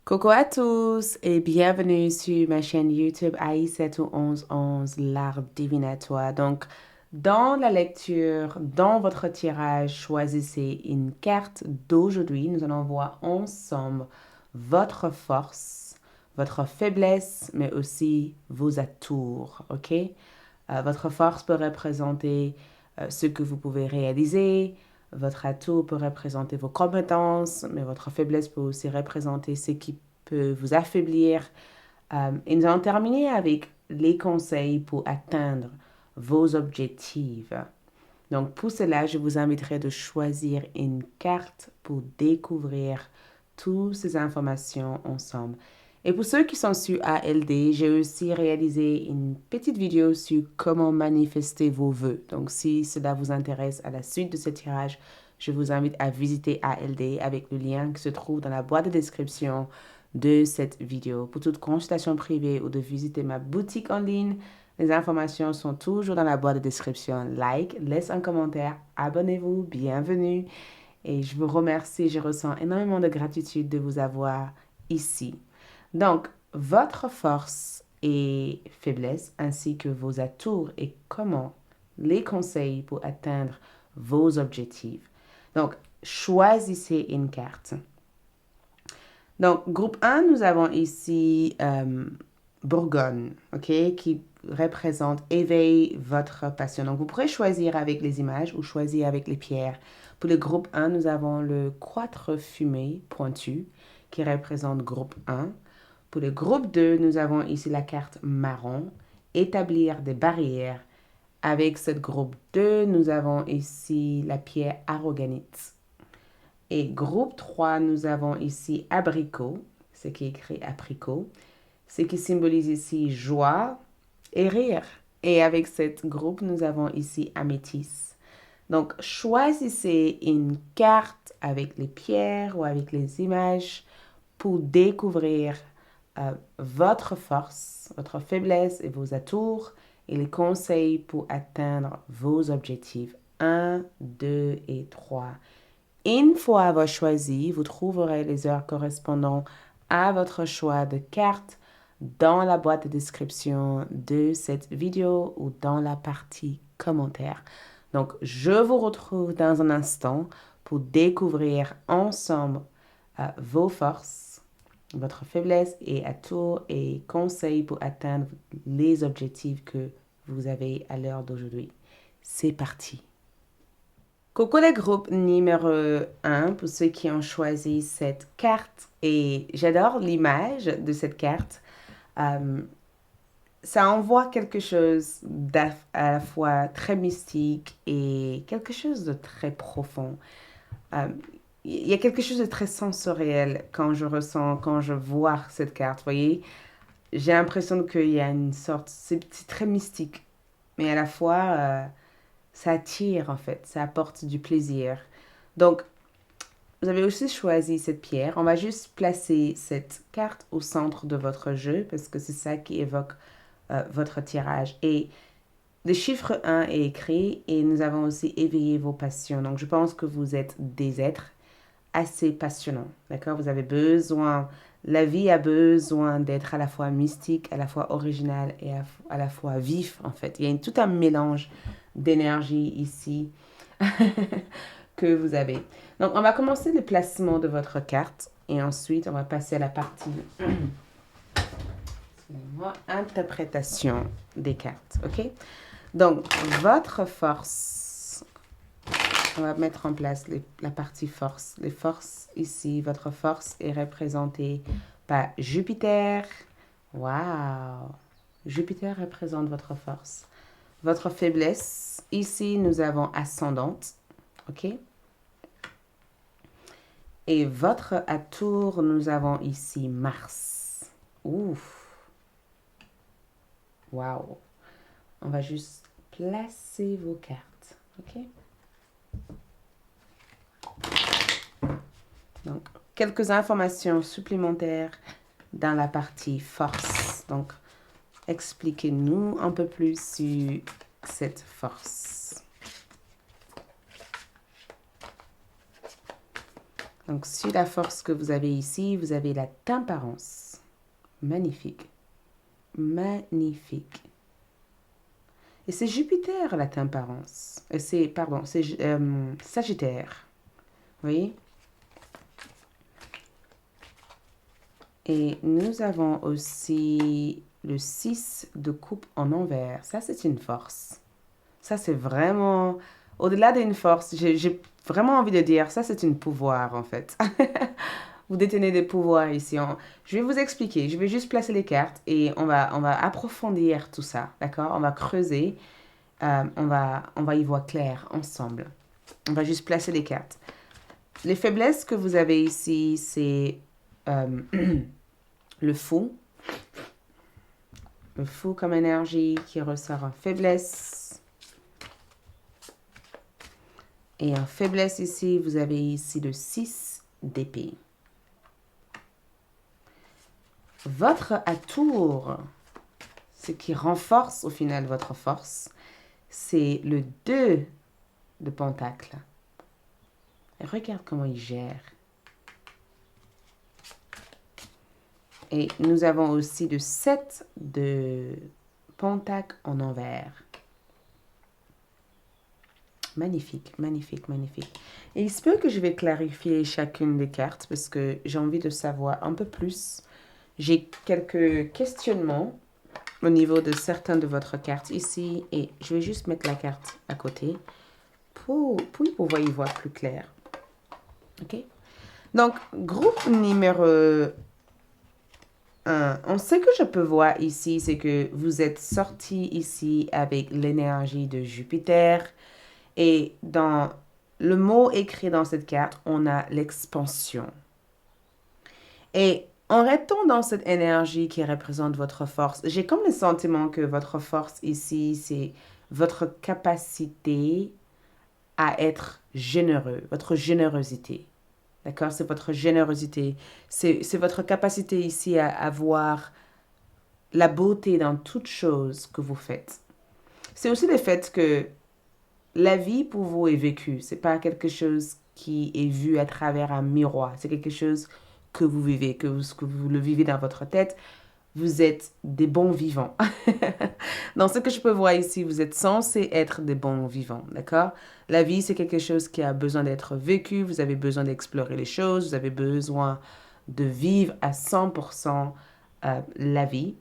Coucou à tous et bienvenue sur ma chaîne YouTube AI7 ou 1111, l'art divinatoire. Donc, dans la lecture, dans votre tirage, choisissez une carte d'aujourd'hui. Nous allons voir ensemble votre force, votre faiblesse, mais aussi vos atours, ok? Votre force peut représenter ce que vous pouvez réaliser. Votre atout peut représenter vos compétences, mais votre faiblesse peut aussi représenter ce qui peut vous affaiblir. Et nous allons terminer avec les conseils pour atteindre vos objectifs. Donc pour cela, je vous inviterai de choisir une carte pour découvrir toutes ces informations ensemble. Et pour ceux qui sont sur ALD, j'ai aussi réalisé une petite vidéo sur comment manifester vos vœux. Donc si cela vous intéresse à la suite de ce tirage, je vous invite à visiter ALD avec le lien qui se trouve dans la boîte de description de cette vidéo. Pour toute consultation privée ou de visiter ma boutique en ligne, les informations sont toujours dans la boîte de description. Like, laisse un commentaire, abonnez-vous, bienvenue. Et je vous remercie, je ressens énormément de gratitude de vous avoir ici. Donc, votre force et faiblesse ainsi que vos atours et comment les conseils pour atteindre vos objectifs. Donc, choisissez une carte. Donc, groupe 1, nous avons ici Bourgogne, ok, qui représente éveille votre passion. Donc, vous pourrez choisir avec les images ou choisir avec les pierres. Pour le groupe 1, nous avons le quatre fumé pointu qui représente groupe 1. Pour le groupe 2, nous avons ici la carte marron, établir des barrières. Avec ce groupe 2, nous avons ici la pierre aragonite. Et groupe 3, nous avons ici abricot, ce qui est écrit apricot, ce qui symbolise ici joie et rire. Et avec cette groupe, nous avons ici améthyste. Donc, choisissez une carte avec les pierres ou avec les images pour découvrir votre force, votre faiblesse et vos atours et les conseils pour atteindre vos objectifs 1, 2 et 3. Une fois avoir choisi, vous trouverez les heures correspondant à votre choix de carte dans la boîte de description de cette vidéo ou dans la partie commentaires. Donc, je vous retrouve dans un instant pour découvrir ensemble vos forces, votre faiblesse et atouts et conseils pour atteindre les objectifs que vous avez à l'heure d'aujourd'hui. C'est parti. Coucou les groupes numéro 1 pour ceux qui ont choisi cette carte et j'adore l'image de cette carte. Ça envoie quelque chose à la fois très mystique et quelque chose de très profond. Il y a quelque chose de très sensoriel quand je ressens, quand je vois cette carte, vous voyez. J'ai l'impression qu'il y a une sorte, c'est très mystique, mais à la fois, ça attire en fait, ça apporte du plaisir. Donc, vous avez aussi choisi cette pierre. On va juste placer cette carte au centre de votre jeu parce que c'est ça qui évoque votre tirage. Et le chiffre 1 est écrit et nous avons aussi éveillé vos passions. Donc, je pense que vous êtes des êtres assez passionnants. D'accord? Vous avez besoin, la vie a besoin d'être à la fois mystique, à la fois original et à la fois vif en fait. Il y a tout un mélange d'énergie ici que vous avez. Donc, on va commencer le placement de votre carte et ensuite, on va passer à la partie interprétation des cartes. OK? Donc, votre force, on va mettre en place la partie force. Les forces ici, votre force est représentée par Jupiter. Wow! Jupiter représente votre force. Votre faiblesse, ici, nous avons ascendante. OK? Et votre atour, nous avons ici Mars. Ouf! Wow! On va juste placer vos cartes. OK? Donc, quelques informations supplémentaires dans la partie force. Donc, expliquez-nous un peu plus sur cette force. Donc, sur la force que vous avez ici, vous avez la tempérance. Magnifique. Magnifique. Et c'est Jupiter, la tempérance. C'est Sagittaire. Vous voyez? Et nous avons aussi le 6 de coupe en envers. Ça, c'est une force. Ça, c'est vraiment... Au-delà d'une force, j'ai vraiment envie de dire, ça, c'est un pouvoir, en fait. Vous détenez des pouvoirs ici. Je vais vous expliquer. Je vais juste placer les cartes et on va approfondir tout ça, d'accord? On va creuser. On va y voir clair ensemble. On va juste placer les cartes. Les faiblesses que vous avez ici, c'est le fou. Le fou comme énergie qui ressort en faiblesse. Et en faiblesse ici, vous avez ici le 6 d'épée. Votre atour, ce qui renforce au final votre force, c'est le 2 de pentacle. Et regarde comment il gère. Et nous avons aussi le 7 de pentacle en envers. Magnifique, magnifique, magnifique. Et il se peut que je vais clarifier chacune des cartes parce que j'ai envie de savoir un peu plus. J'ai quelques questionnements au niveau de certaines de votre carte ici. Et je vais juste mettre la carte à côté pour pouvoir y voir plus clair. OK? Donc, groupe numéro 1. Ce que je peux voir ici, c'est que vous êtes sorti ici avec l'énergie de Jupiter. Et dans le mot écrit dans cette carte, on a l'expansion. Et en restant dans cette énergie qui représente votre force, j'ai comme le sentiment que votre force ici, c'est votre capacité à être généreux, votre générosité. D'accord? C'est votre générosité. C'est votre capacité ici à voir la beauté dans toute chose que vous faites. C'est aussi le fait que la vie pour vous est vécue. C'est pas quelque chose qui est vu à travers un miroir. C'est quelque chose que vous vivez, que vous le vivez dans votre tête. Vous êtes des bons vivants. Dans ce que je peux voir ici, vous êtes censés être des bons vivants, d'accord? La vie, c'est quelque chose qui a besoin d'être vécu. Vous avez besoin d'explorer les choses. Vous avez besoin de vivre à 100% la vie.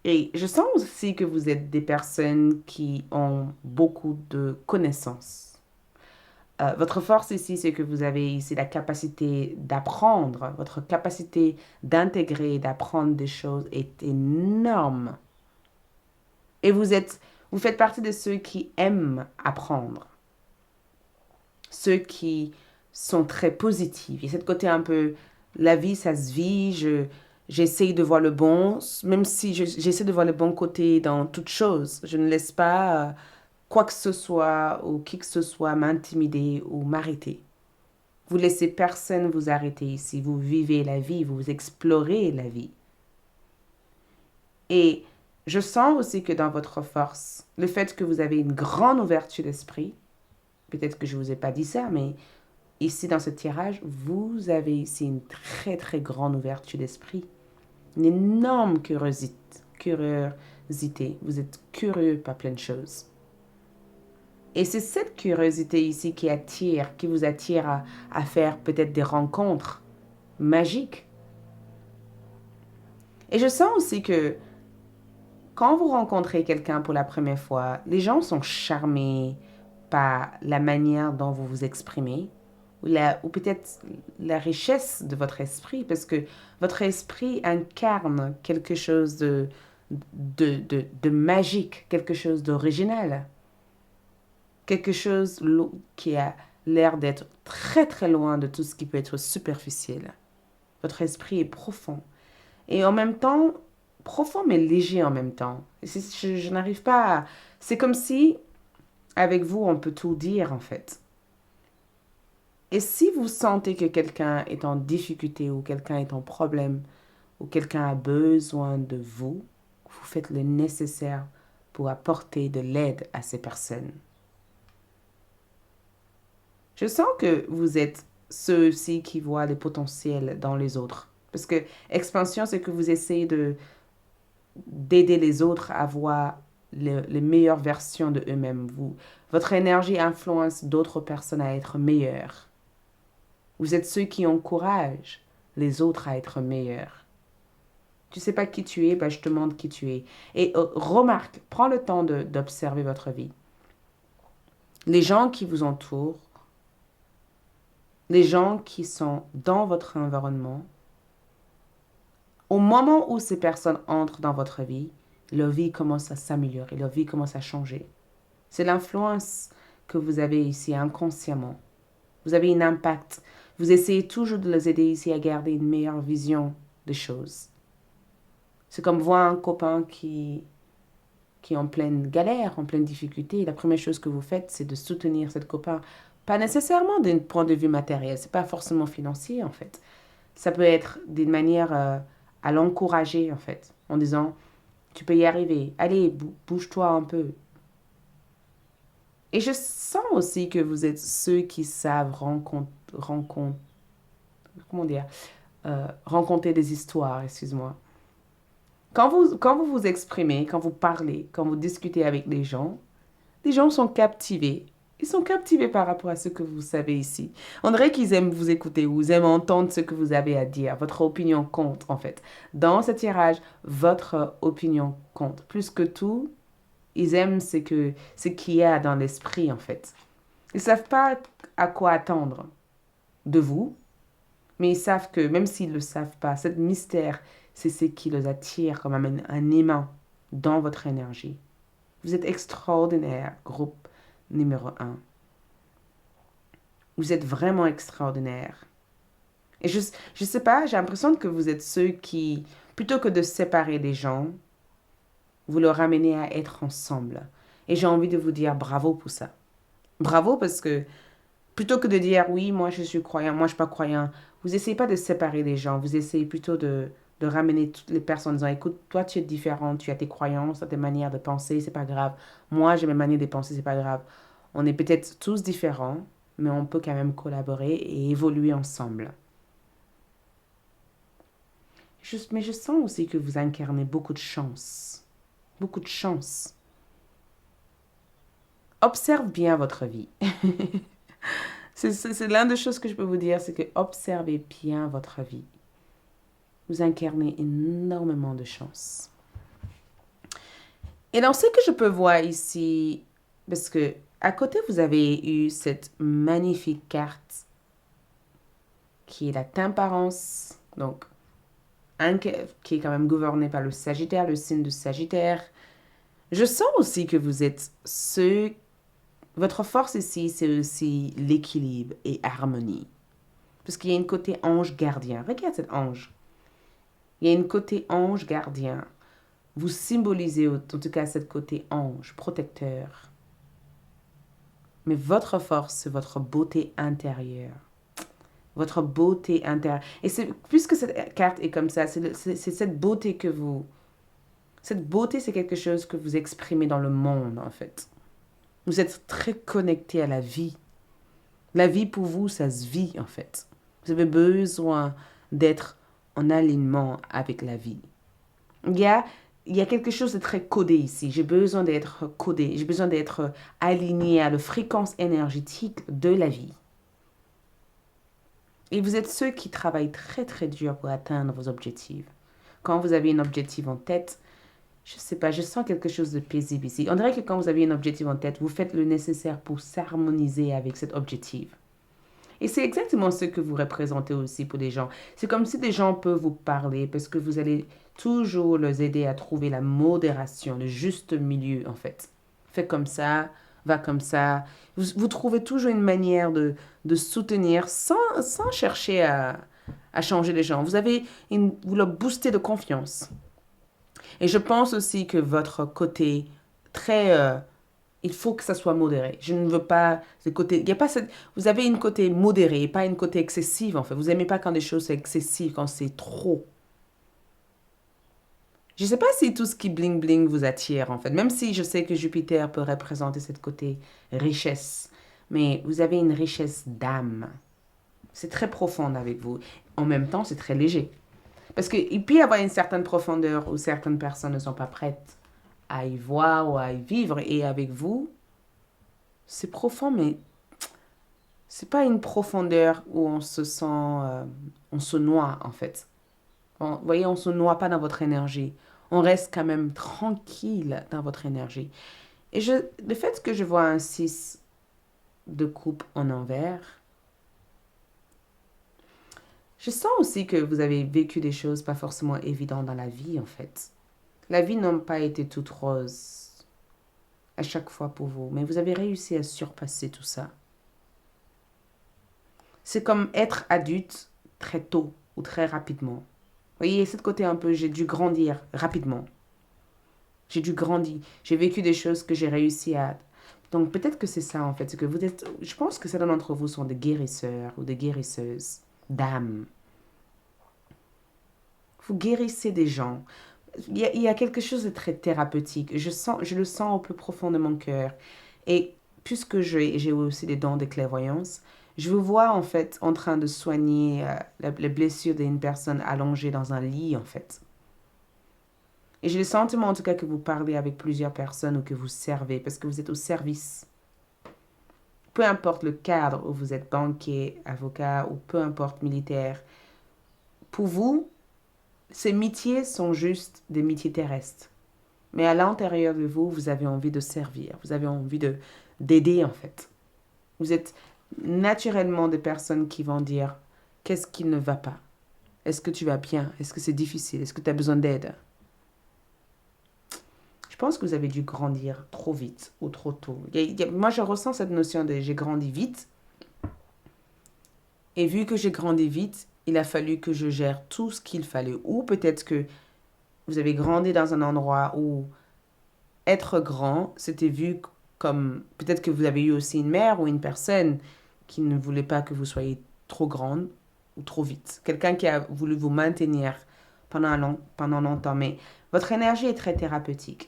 Et je sens aussi que vous êtes des personnes qui ont beaucoup de connaissances. Votre force ici, c'est que vous avez ici la capacité d'apprendre. Votre capacité d'intégrer, d'apprendre des choses est énorme. Et vous faites partie de ceux qui aiment apprendre. Ceux qui sont très positifs. Et cette côté un peu, la vie, ça se vit, j'essaye de voir le bon, même si j'essaie de voir le bon côté dans toute chose. Je ne laisse pas quoi que ce soit ou qui que ce soit m'intimider ou m'arrêter. Vous laissez personne vous arrêter ici. Vous vivez la vie, vous explorez la vie. Et je sens aussi que dans votre force, le fait que vous avez une grande ouverture d'esprit, peut-être que je ne vous ai pas dit ça, mais ici dans ce tirage, vous avez ici une très très grande ouverture d'esprit. Une énorme curiosité. Vous êtes curieux par plein de choses. Et c'est cette curiosité ici qui vous attire à faire peut-être des rencontres magiques. Et je sens aussi que quand vous rencontrez quelqu'un pour la première fois, les gens sont charmés par la manière dont vous vous exprimez ou peut-être la richesse de votre esprit, parce que votre esprit incarne quelque chose de magique, quelque chose d'original, quelque chose qui a l'air d'être très très loin de tout ce qui peut être superficiel. Votre esprit est profond. Et en même temps, profond mais léger en même temps. Je n'arrive pas à... C'est comme si, avec vous, on peut tout dire en fait. Et si vous sentez que quelqu'un est en difficulté ou quelqu'un est en problème ou quelqu'un a besoin de vous, vous faites le nécessaire pour apporter de l'aide à ces personnes. Je sens que vous êtes ceux aussi qui voient les potentiels dans les autres. Parce que expansion, c'est que vous essayez d'aider les autres à voir les meilleures versions de eux-mêmes. Votre énergie influence d'autres personnes à être meilleures. Vous êtes ceux qui encouragent les autres à être meilleurs. Tu sais pas qui tu es, ben je te montre qui tu es. Et remarque, prends le temps d'observer votre vie. Les gens qui vous entourent, les gens qui sont dans votre environnement, au moment où ces personnes entrent dans votre vie, leur vie commence à s'améliorer, leur vie commence à changer. C'est l'influence que vous avez ici inconsciemment. Vous avez un impact. Vous essayez toujours de les aider ici à garder une meilleure vision des choses. C'est comme voir un copain qui est en pleine galère, en pleine difficulté. La première chose que vous faites, c'est de soutenir cette copain. Pas nécessairement d'un point de vue matériel, c'est pas forcément financier en fait. Ça peut être d'une manière à l'encourager en fait, en disant tu peux y arriver, allez, bouge-toi un peu. Et je sens aussi que vous êtes ceux qui savent comment dire, rencontrer des histoires, excuse-moi. Quand vous vous exprimez, quand vous parlez, quand vous discutez avec les gens sont captivés. Ils sont captivés par rapport à ce que vous savez ici. On dirait qu'ils aiment vous écouter ou ils aiment entendre ce que vous avez à dire. Votre opinion compte, en fait. Dans ce tirage, votre opinion compte. Plus que tout, ils aiment ce qu'il y a dans l'esprit, en fait. Ils ne savent pas à quoi attendre de vous, mais ils savent que, même s'ils ne le savent pas, ce mystère, c'est ce qui les attire comme un aimant dans votre énergie. Vous êtes extraordinaire, groupe numéro un. Vous êtes vraiment extraordinaire. Et je sais pas, j'ai l'impression que vous êtes ceux qui, plutôt que de séparer des gens, vous leur ramenez à être ensemble. Et j'ai envie de vous dire bravo pour ça. Bravo parce que plutôt que de dire oui, moi je suis croyant, moi je suis pas croyant, vous essayez pas de séparer les gens, vous essayez plutôt de ramener toutes les personnes en disant écoute, toi tu es différent, tu as tes croyances, tu as tes manières de penser, c'est pas grave. Moi j'ai mes manières de penser, c'est pas grave. On est peut-être tous différents, mais on peut quand même collaborer et évoluer ensemble. Mais je sens aussi que vous incarnez beaucoup de chance. Beaucoup de chance. Observe bien votre vie. C'est l'une des choses que je peux vous dire, c'est que observez bien votre vie. Vous incarnez énormément de chance. Et dans ce que je peux voir ici, parce que à côté, vous avez eu cette magnifique carte qui est la temperance, donc qui est quand même gouverné par le Sagittaire, le signe de Sagittaire. Je sens aussi que vous êtes ceux... Votre force ici, c'est aussi l'équilibre et harmonie. Parce qu'il y a une côté ange gardien. Regarde cet ange. Il y a une côté ange gardien. Vous symbolisez en tout cas cette côté ange, protecteur. Mais votre force, c'est votre beauté intérieure. Votre beauté intérieure. Et puisque cette carte est comme ça, c'est cette beauté que vous... Cette beauté, c'est quelque chose que vous exprimez dans le monde, en fait. Vous êtes très connecté à la vie. La vie, pour vous, ça se vit, en fait. Vous avez besoin d'être en alignement avec la vie. Il y a quelque chose de très codé ici. J'ai besoin d'être codé. J'ai besoin d'être aligné à la fréquence énergétique de la vie. Et vous êtes ceux qui travaillent très, très dur pour atteindre vos objectifs. Quand vous avez un objectif en tête, je sais pas, je sens quelque chose de paisible ici. On dirait que quand vous avez un objectif en tête, vous faites le nécessaire pour s'harmoniser avec cet objectif. Et c'est exactement ce que vous représentez aussi pour des gens. C'est comme si des gens peuvent vous parler parce que vous allez toujours les aider à trouver la modération, le juste milieu en fait. Fais comme ça, va comme ça. Vous trouvez toujours une manière de soutenir sans chercher à changer les gens. Vous leur boostez de confiance. Et je pense aussi que votre côté très... il faut que ça soit modéré. Je ne veux pas ce côté... Il y a pas vous avez une côté modéré, pas une côté excessive en fait. Vous n'aimez pas quand des choses sont excessives, quand c'est trop. Je ne sais pas si tout ce qui bling bling vous attire en fait. Même si je sais que Jupiter peut représenter cette côté richesse. Mais vous avez une richesse d'âme. C'est très profond avec vous. En même temps, c'est très léger. Parce qu'il peut y avoir une certaine profondeur où certaines personnes ne sont pas prêtes à y voir ou à y vivre. Et avec vous, c'est profond, mais c'est pas une profondeur où on se sent, on se noie en fait. Vous voyez, on se noie pas dans votre énergie. On reste quand même tranquille dans votre énergie. Et le fait que je vois un 6 de coupe en envers, je sens aussi que vous avez vécu des choses pas forcément évidentes dans la vie en fait. La vie n'a pas été toute rose à chaque fois pour vous, mais vous avez réussi à surpasser tout ça. C'est comme être adulte très tôt ou très rapidement. Vous voyez, c'est de côté un peu, j'ai dû grandir rapidement. J'ai dû grandir. J'ai vécu des choses que j'ai réussi à... Donc peut-être que c'est ça en fait, c'est que vous êtes... Je pense que certains d'entre vous sont des guérisseurs ou des guérisseuses d'âme. Vous guérissez des gens. Il y a quelque chose de très thérapeutique. Je le sens au plus profond de mon cœur. Et puisque j'ai aussi des dons de clairvoyance, je vous vois en fait en train de soigner la blessure d'une personne allongée dans un lit en fait. Et j'ai le sentiment en tout cas que vous parlez avec plusieurs personnes ou que vous servez parce que vous êtes au service. Peu importe le cadre où vous êtes banquier, avocat ou peu importe militaire, pour vous, ces métiers sont juste des métiers terrestres. Mais à l'intérieur de vous, vous avez envie de servir, vous avez envie d'aider en fait. Vous êtes naturellement des personnes qui vont dire qu'est-ce qui ne va pas? Est-ce que tu vas bien? Est-ce que c'est difficile? Est-ce que tu as besoin d'aide? Je pense que vous avez dû grandir trop vite ou trop tôt. Moi, je ressens cette notion de j'ai grandi vite. Et vu que j'ai grandi vite, il a fallu que je gère tout ce qu'il fallait. Ou peut-être que vous avez grandi dans un endroit où être grand, c'était vu comme... Peut-être que vous avez eu aussi une mère ou une personne qui ne voulait pas que vous soyez trop grande ou trop vite. Quelqu'un qui a voulu vous maintenir pendant longtemps. Mais votre énergie est très thérapeutique.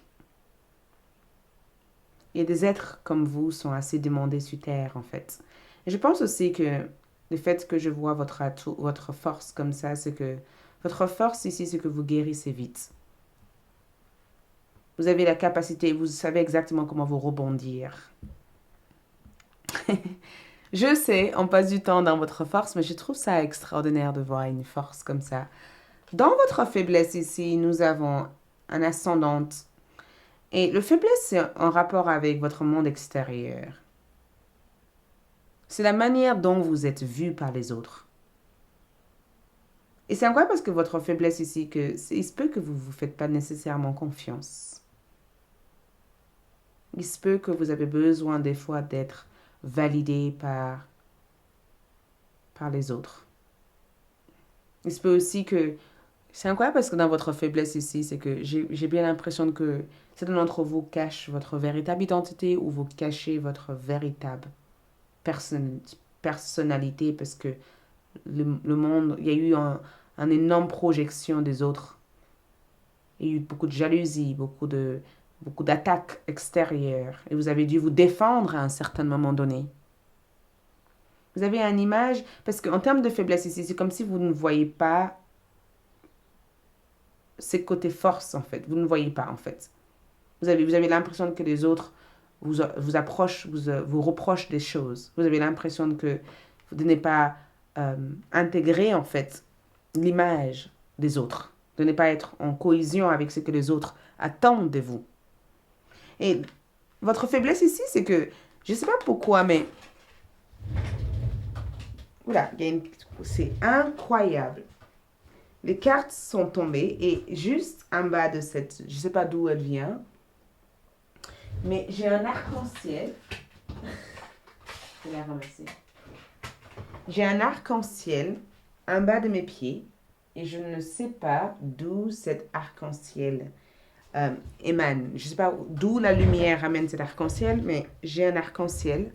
Il y a des êtres comme vous sont assez demandés sur Terre, en fait. Et je pense aussi que le fait que je vois votre atout, votre force comme ça, c'est que votre force ici, c'est que vous guérissez vite. Vous avez la capacité, vous savez exactement comment vous rebondir. Je sais, on passe du temps dans votre force, mais je trouve ça extraordinaire de voir une force comme ça. Dans votre faiblesse ici, nous avons un ascendant. Et le faiblesse, c'est en rapport avec votre monde extérieur. C'est la manière dont vous êtes vu par les autres. Et c'est incroyable parce que votre faiblesse ici, il se peut que vous ne vous faites pas nécessairement confiance. Il se peut que vous avez besoin des fois d'être validé par les autres. Il se peut aussi que... C'est incroyable parce que dans votre faiblesse ici, c'est que j'ai bien l'impression que certains d'entre vous cachent votre véritable identité ou vous cachez votre véritable personnalité parce que le monde, il y a eu une énorme projection des autres. Il y a eu beaucoup de jalousie, beaucoup d'attaques extérieures. Et vous avez dû vous défendre à un certain moment donné. Vous avez une image, parce qu'en termes de faiblesse ici, c'est comme si vous ne voyez pas ces côtés force, en fait. Vous ne voyez pas, en fait. Vous avez l'impression que les autres vous approchent, vous reprochent des choses. Vous avez l'impression que vous n'êtes pas intégré, en fait, l'image des autres. De ne pas être en cohésion avec ce que les autres attendent de vous. Et votre faiblesse ici, c'est que, je ne sais pas pourquoi, mais... Oula, c'est incroyable. Les cartes sont tombées et juste en bas de cette... Je ne sais pas d'où elle vient, mais j'ai un arc-en-ciel. Je vais la ramasser. J'ai un arc-en-ciel en bas de mes pieds et je ne sais pas d'où cet arc-en-ciel émane. Je ne sais pas d'où la lumière amène cet arc-en-ciel, mais j'ai un arc-en-ciel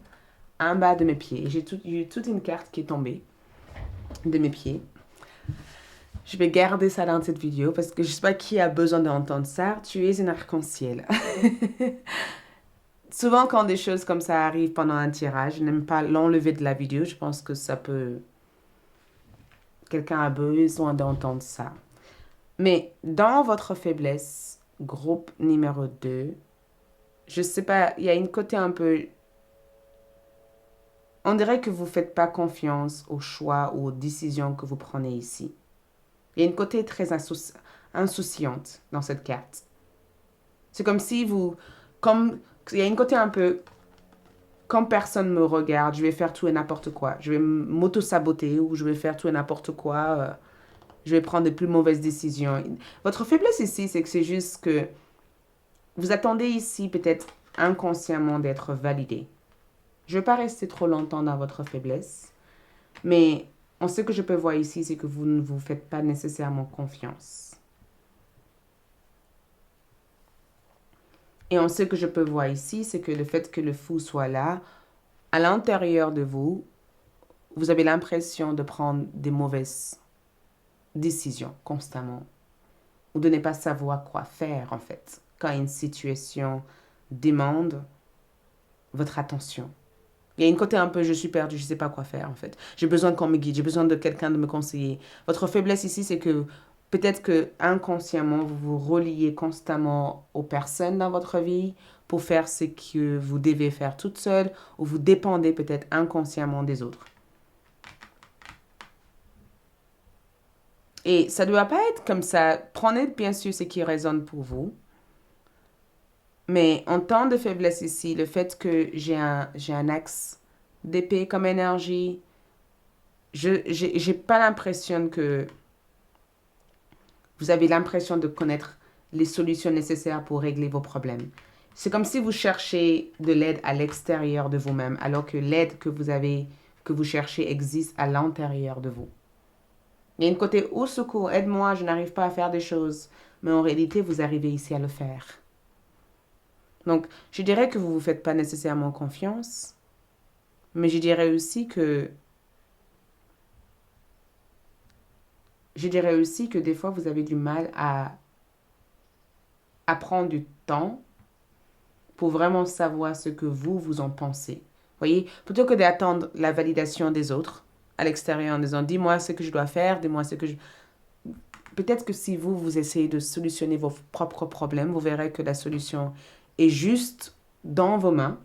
en bas de mes pieds. J'ai eu toute une carte qui est tombée de mes pieds. Je vais garder ça dans cette vidéo parce que je ne sais pas qui a besoin d'entendre ça. Tu es un arc-en-ciel. Souvent, quand des choses comme ça arrivent pendant un tirage, je n'aime pas l'enlever de la vidéo. Je pense que ça peut Quelqu'un a besoin d'entendre ça. Mais dans votre faiblesse, groupe numéro 2, je sais pas, il y a une côté un peu... On dirait que vous ne faites pas confiance aux choix ou aux décisions que vous prenez ici. Il y a une côté très insouciante dans cette carte. C'est comme si vous... Comme, il y a une côté un peu... Comme personne me regarde, je vais faire tout et n'importe quoi. Je vais m'auto-saboter ou je vais faire tout et n'importe quoi. Je vais prendre de plus mauvaises décisions. Votre faiblesse ici, c'est que c'est juste que vous attendez ici peut-être inconsciemment d'être validé. Je ne vais pas rester trop longtemps dans votre faiblesse, mais ce que je peux voir ici, c'est que vous ne vous faites pas nécessairement confiance. Et ce que je peux voir ici, c'est que le fait que le fou soit là, à l'intérieur de vous, vous avez l'impression de prendre des mauvaises décisions constamment, ou de ne pas savoir quoi faire en fait, quand une situation demande votre attention. Il y a une côté un peu, je suis perdu, je ne sais pas quoi faire en fait. J'ai besoin qu'on me guide, j'ai besoin de quelqu'un de me conseiller. Votre faiblesse ici, c'est que peut-être que inconsciemment, vous vous reliez constamment aux personnes dans votre vie pour faire ce que vous devez faire toute seule, ou vous dépendez peut-être inconsciemment des autres. Et ça ne doit pas être comme ça. Prenez bien sûr ce qui résonne pour vous. Mais en temps de faiblesse ici, le fait que j'ai un axe d'épée comme énergie, j'ai pas l'impression que vous avez l'impression de connaître les solutions nécessaires pour régler vos problèmes. C'est comme si vous cherchez de l'aide à l'extérieur de vous-même, alors que l'aide que vous cherchez existe à l'intérieur de vous. Il y a une côté au secours, aide-moi, je n'arrive pas à faire des choses. Mais en réalité, vous arrivez ici à le faire. Donc, je dirais que vous ne vous faites pas nécessairement confiance, mais je dirais aussi que des fois, vous avez du mal à prendre du temps pour vraiment savoir ce que vous en pensez. Voyez, plutôt que d'attendre la validation des autres à l'extérieur en disant dis-moi ce que je dois faire, dis-moi ce que je... Peut-être que si vous essayez de solutionner vos propres problèmes, vous verrez que la solution est juste dans vos mains.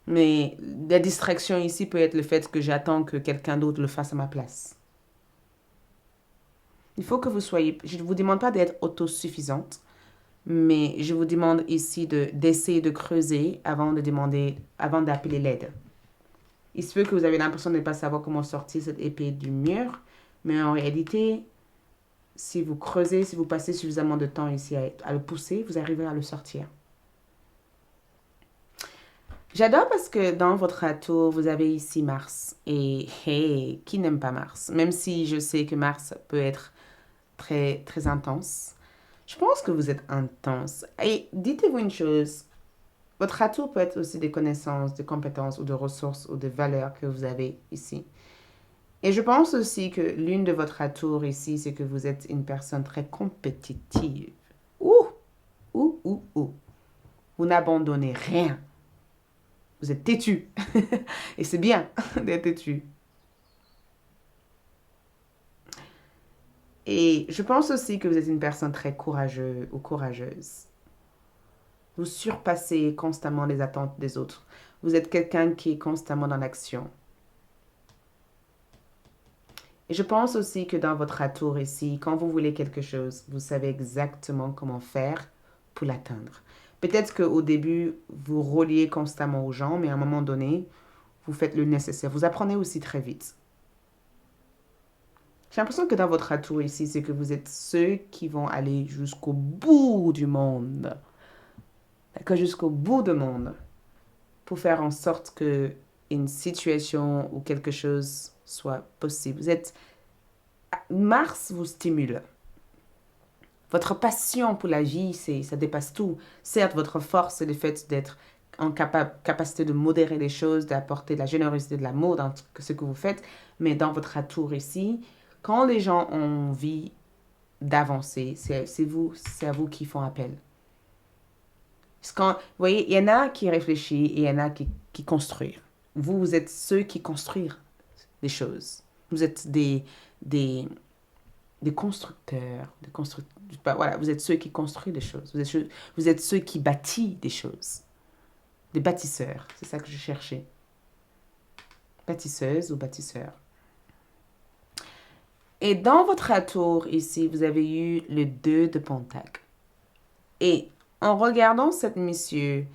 Mais la distraction ici peut être le fait que j'attends que quelqu'un d'autre le fasse à ma place. Il faut que vous soyez... Je ne vous demande pas d'être autosuffisante, mais je vous demande ici d'essayer de creuser avant d'appeler l'aide. Il se peut que vous avez l'impression de ne pas savoir comment sortir cette épée du mur, mais en réalité, si vous creusez, si vous passez suffisamment de temps ici à le pousser, vous arriverez à le sortir. J'adore parce que dans votre atout, vous avez ici Mars. Et hey, qui n'aime pas Mars? Même si je sais que Mars peut être très, très intense. Je pense que vous êtes intense. Et dites-vous une chose. Votre atout peut être aussi des connaissances, des compétences ou de ressources ou de valeurs que vous avez ici. Et je pense aussi que l'une de votre atours ici, c'est que vous êtes une personne très compétitive. Ouh! Vous n'abandonnez rien. Vous êtes têtu. Et c'est bien d'être têtu. Et je pense aussi que vous êtes une personne très courageuse ou courageuse. Vous surpassez constamment les attentes des autres. Vous êtes quelqu'un qui est constamment dans l'action. Et je pense aussi que dans votre atour ici, quand vous voulez quelque chose, vous savez exactement comment faire pour l'atteindre. Peut-être qu'au début, vous reliez constamment aux gens, mais à un moment donné, vous faites le nécessaire. Vous apprenez aussi très vite. J'ai l'impression que dans votre atour ici, c'est que vous êtes ceux qui vont aller jusqu'au bout du monde. D'accord, jusqu'au bout du monde. Pour faire en sorte que une situation ou quelque chose soit possible. Mars vous stimule. Votre passion pour la vie, ça dépasse tout. Certes, votre force, c'est le fait d'être en capacité de modérer les choses, d'apporter de la générosité, de l'amour dans ce que vous faites. Mais dans votre atour ici, quand les gens ont envie d'avancer, c'est à vous qui font appel. Vous voyez, il y en a qui réfléchissent et il y en a qui construisent. Vous êtes ceux qui construisent des choses. Vous êtes des, des constructeurs, voilà, vous êtes ceux qui construisent des choses, vous êtes ceux qui bâtissent des choses, des bâtisseurs, c'est ça que je cherchais. Bâtisseuse ou bâtisseur. Et dans votre atour ici, vous avez eu le 2 de Pentacle. Et en regardant cette monsieur,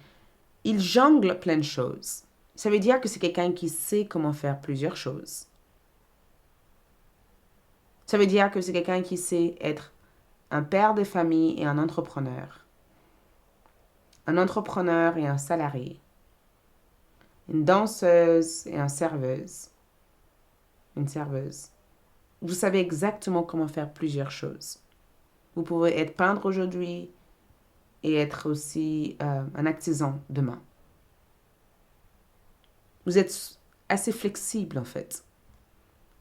il jongle plein de choses. Ça veut dire que c'est quelqu'un qui sait comment faire plusieurs choses. Ça veut dire que c'est quelqu'un qui sait être un père de famille et un entrepreneur. Un entrepreneur et un salarié. Une danseuse et une serveuse. Une serveuse. Vous savez exactement comment faire plusieurs choses. Vous pouvez être peintre aujourd'hui et être aussi un artisan demain. Vous êtes assez flexible en fait.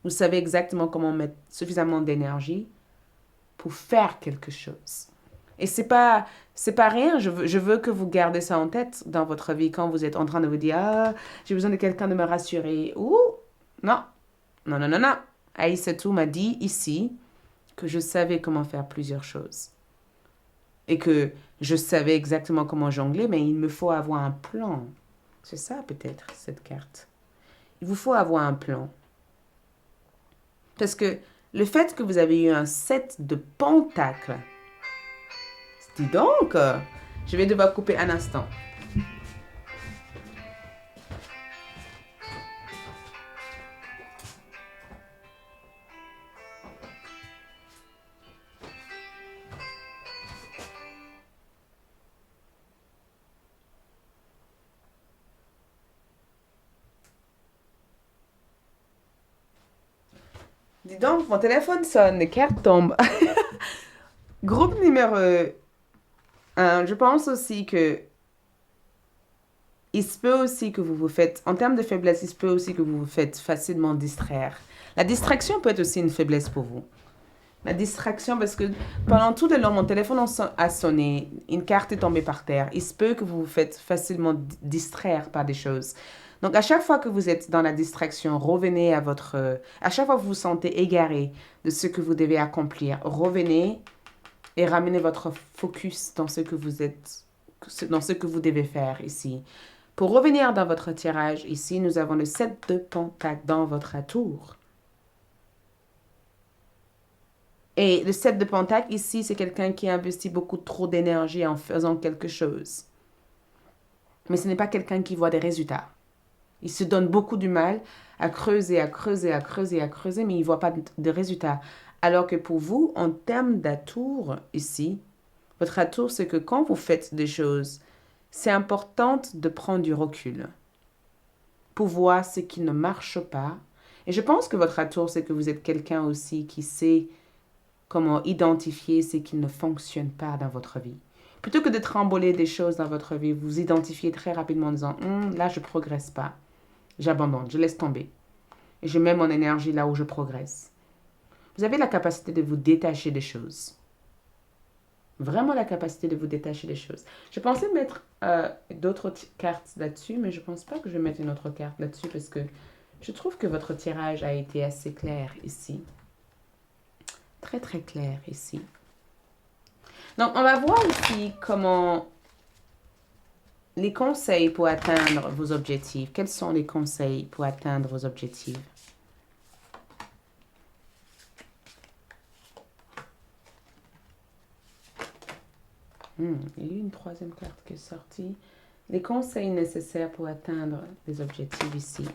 Vous savez exactement comment mettre suffisamment d'énergie pour faire quelque chose. Et c'est pas rien. Je veux que vous gardez ça en tête dans votre vie quand vous êtes en train de vous dire ah, j'ai besoin de quelqu'un de me rassurer. Ou non, non, non, non, non. Aïssatou m'a dit ici que je savais comment faire plusieurs choses. Et que je savais exactement comment jongler, mais il me faut avoir un plan. C'est ça peut-être, cette carte. Il vous faut avoir un plan. Parce que le fait que vous avez eu un 7 de pentacles, dis donc, je vais devoir couper un instant. Dis donc, mon téléphone sonne, les cartes tombent. Groupe numéro 1, je pense aussi que il se peut aussi que vous vous faites, en termes de faiblesse, il se peut aussi que vous vous faites facilement distraire. La distraction peut être aussi une faiblesse pour vous. La distraction, parce que pendant tout le long, mon téléphone a sonné, une carte est tombée par terre. Il se peut que vous vous faites facilement distraire par des choses. Donc, à chaque fois que vous êtes dans la distraction, revenez à votre... à chaque fois que vous vous sentez égaré de ce que vous devez accomplir, revenez et ramenez votre focus dans ce que vous êtes, dans ce que vous devez faire ici. Pour revenir dans votre tirage, ici, nous avons le 7 de Pentacle dans votre atour. Et le 7 de Pentacle, ici, c'est quelqu'un qui investit beaucoup trop d'énergie en faisant quelque chose. Mais ce n'est pas quelqu'un qui voit des résultats. Il se donne beaucoup du mal à creuser, à creuser, à creuser, à creuser, mais il ne voit pas de résultats. Alors que pour vous, en termes d'atour, ici, votre atour, c'est que quand vous faites des choses, c'est important de prendre du recul pour voir ce qui ne marche pas. Et je pense que votre atour, c'est que vous êtes quelqu'un aussi qui sait comment identifier ce qui ne fonctionne pas dans votre vie. Plutôt que de tramboler des choses dans votre vie, vous identifiez très rapidement en disant là, je ne progresse pas. J'abandonne, je laisse tomber. Et je mets mon énergie là où je progresse. Vous avez la capacité de vous détacher des choses. Vraiment la capacité de vous détacher des choses. Je pensais mettre d'autres cartes là-dessus, mais je ne pense pas que je vais mettre une autre carte là-dessus parce que je trouve que votre tirage a été assez clair ici. Très, très clair ici. Donc, on va voir ici comment les conseils pour atteindre vos objectifs. Quels sont les conseils pour atteindre vos objectifs? Il y a eu une troisième carte qui est sortie. Les conseils nécessaires pour atteindre les objectifs ici.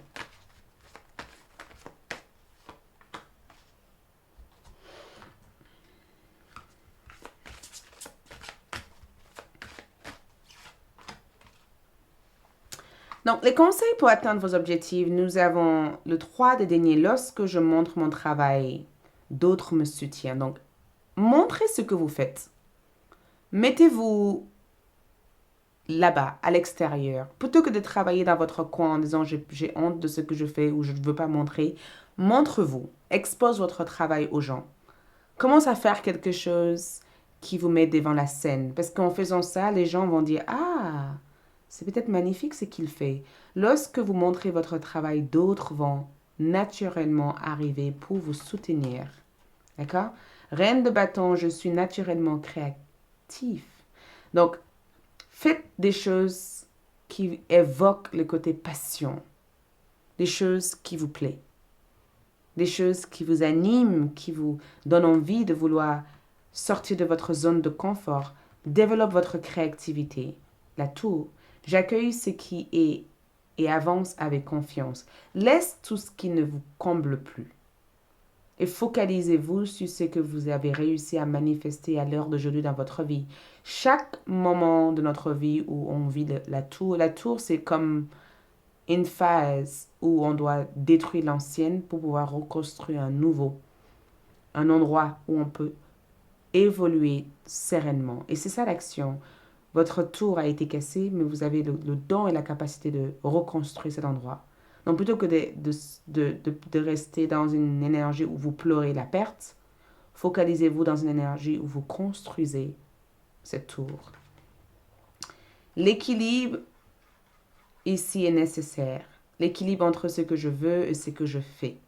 Donc, les conseils pour atteindre vos objectifs, nous avons le 3 de denier. Lorsque je montre mon travail, d'autres me soutiennent. Donc, montrez ce que vous faites. Mettez-vous là-bas, à l'extérieur. Plutôt que de travailler dans votre coin en disant j'ai honte de ce que je fais ou je ne veux pas montrer, montre-vous. Expose votre travail aux gens. Commence à faire quelque chose qui vous met devant la scène. Parce qu'en faisant ça, les gens vont dire ah, c'est peut-être magnifique ce qu'il fait. Lorsque vous montrez votre travail, d'autres vont naturellement arriver pour vous soutenir. D'accord? Reine de bâton, je suis naturellement créatif. Donc, faites des choses qui évoquent le côté passion. Des choses qui vous plaisent. Des choses qui vous animent, qui vous donnent envie de vouloir sortir de votre zone de confort. Développe votre créativité. La tour. J'accueille ce qui est et avance avec confiance. Laisse tout ce qui ne vous comble plus. Et focalisez-vous sur ce que vous avez réussi à manifester à l'heure d'aujourd'hui dans votre vie. Chaque moment de notre vie où on vit la tour c'est comme une phase où on doit détruire l'ancienne pour pouvoir reconstruire un nouveau. Un endroit où on peut évoluer sereinement. Et c'est ça l'action. Votre tour a été cassé, mais vous avez le don et la capacité de reconstruire cet endroit. Donc plutôt que de rester dans une énergie où vous pleurez la perte, focalisez-vous dans une énergie où vous construisez cette tour. L'équilibre ici est nécessaire. L'équilibre entre ce que je veux et ce que je fais.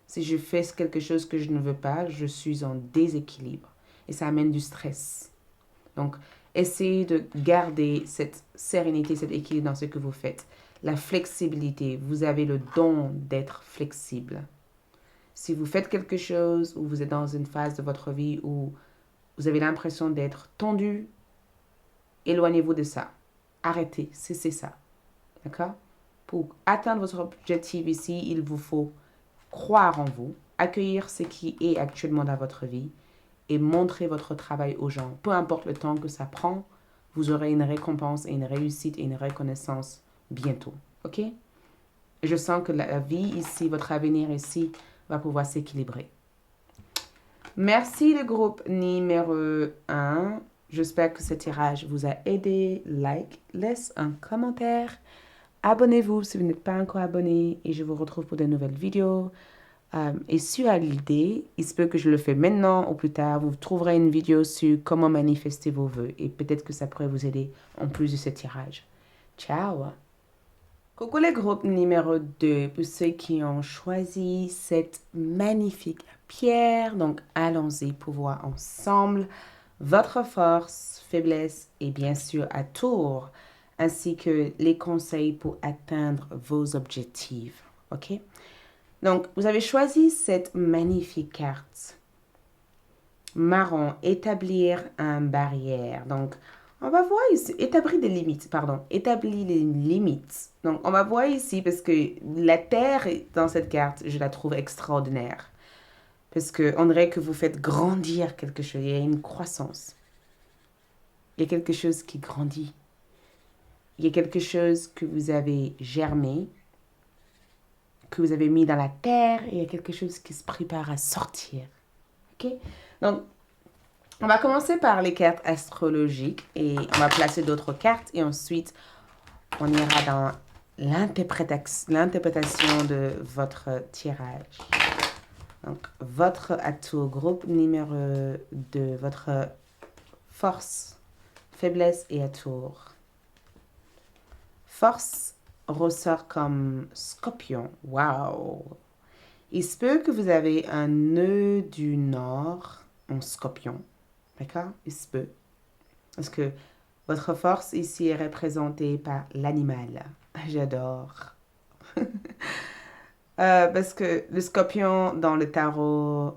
Si je fais quelque chose que je ne veux pas, je suis en déséquilibre. Et ça amène du stress. Donc, essayez de garder cette sérénité, cet équilibre dans ce que vous faites. La flexibilité, vous avez le don d'être flexible. Si vous faites quelque chose ou vous êtes dans une phase de votre vie où vous avez l'impression d'être tendu, éloignez-vous de ça. Arrêtez, cessez ça. D'accord? Pour atteindre votre objectif ici, il vous faut croire en vous, accueillir ce qui est actuellement dans votre vie et montrer votre travail aux gens. Peu importe le temps que ça prend, vous aurez une récompense et une réussite et une reconnaissance bientôt. OK? Je sens que la vie ici, votre avenir ici, va pouvoir s'équilibrer. Merci le groupe numéro 1. J'espère que ce tirage vous a aidé. Laisse un commentaire. Abonnez-vous si vous n'êtes pas encore abonné et je vous retrouve pour de nouvelles vidéos. Et sur l'idée, il se peut que je le fais maintenant ou plus tard, vous trouverez une vidéo sur comment manifester vos vœux et peut-être que ça pourrait vous aider en plus de ce tirage. Ciao! Coucou les groupes numéro 2 pour ceux qui ont choisi cette magnifique pierre. Donc allons-y pour voir ensemble votre force, faiblesse et bien sûr atour, ainsi que les conseils pour atteindre vos objectifs. Ok? Donc, vous avez choisi cette magnifique carte marron, établir une barrière. Donc, on va voir ici, établir des limites, pardon, établir les limites. Donc, on va voir ici parce que la terre dans cette carte, je la trouve extraordinaire. Parce qu'on dirait que vous faites grandir quelque chose, il y a une croissance. Il y a quelque chose qui grandit. Il y a quelque chose que vous avez germé, que vous avez mis dans la terre, et il y a quelque chose qui se prépare à sortir. Ok? Donc, on va commencer par les cartes astrologiques et on va placer d'autres cartes et ensuite on ira dans l'interprétation de votre tirage. Donc, votre atout, groupe numéro 2, votre force, faiblesse et atout. Force ressort comme scorpion. Wow! Il se peut que vous avez un nœud du nord en scorpion. D'accord? Il se peut. Parce que votre force ici est représentée par l'animal. J'adore. Parce que le scorpion dans le tarot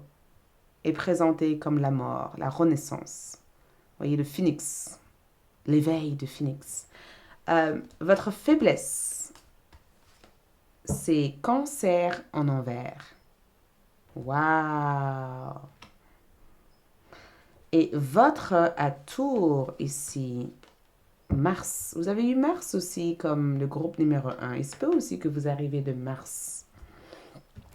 est présenté comme la mort, la renaissance. Vous voyez le phénix, l'éveil de phénix. Votre faiblesse, c'est cancer en envers. Waouh! Et votre atout ici, Mars. Vous avez eu Mars aussi comme le groupe numéro 1. Il se peut aussi que vous arrivez de Mars.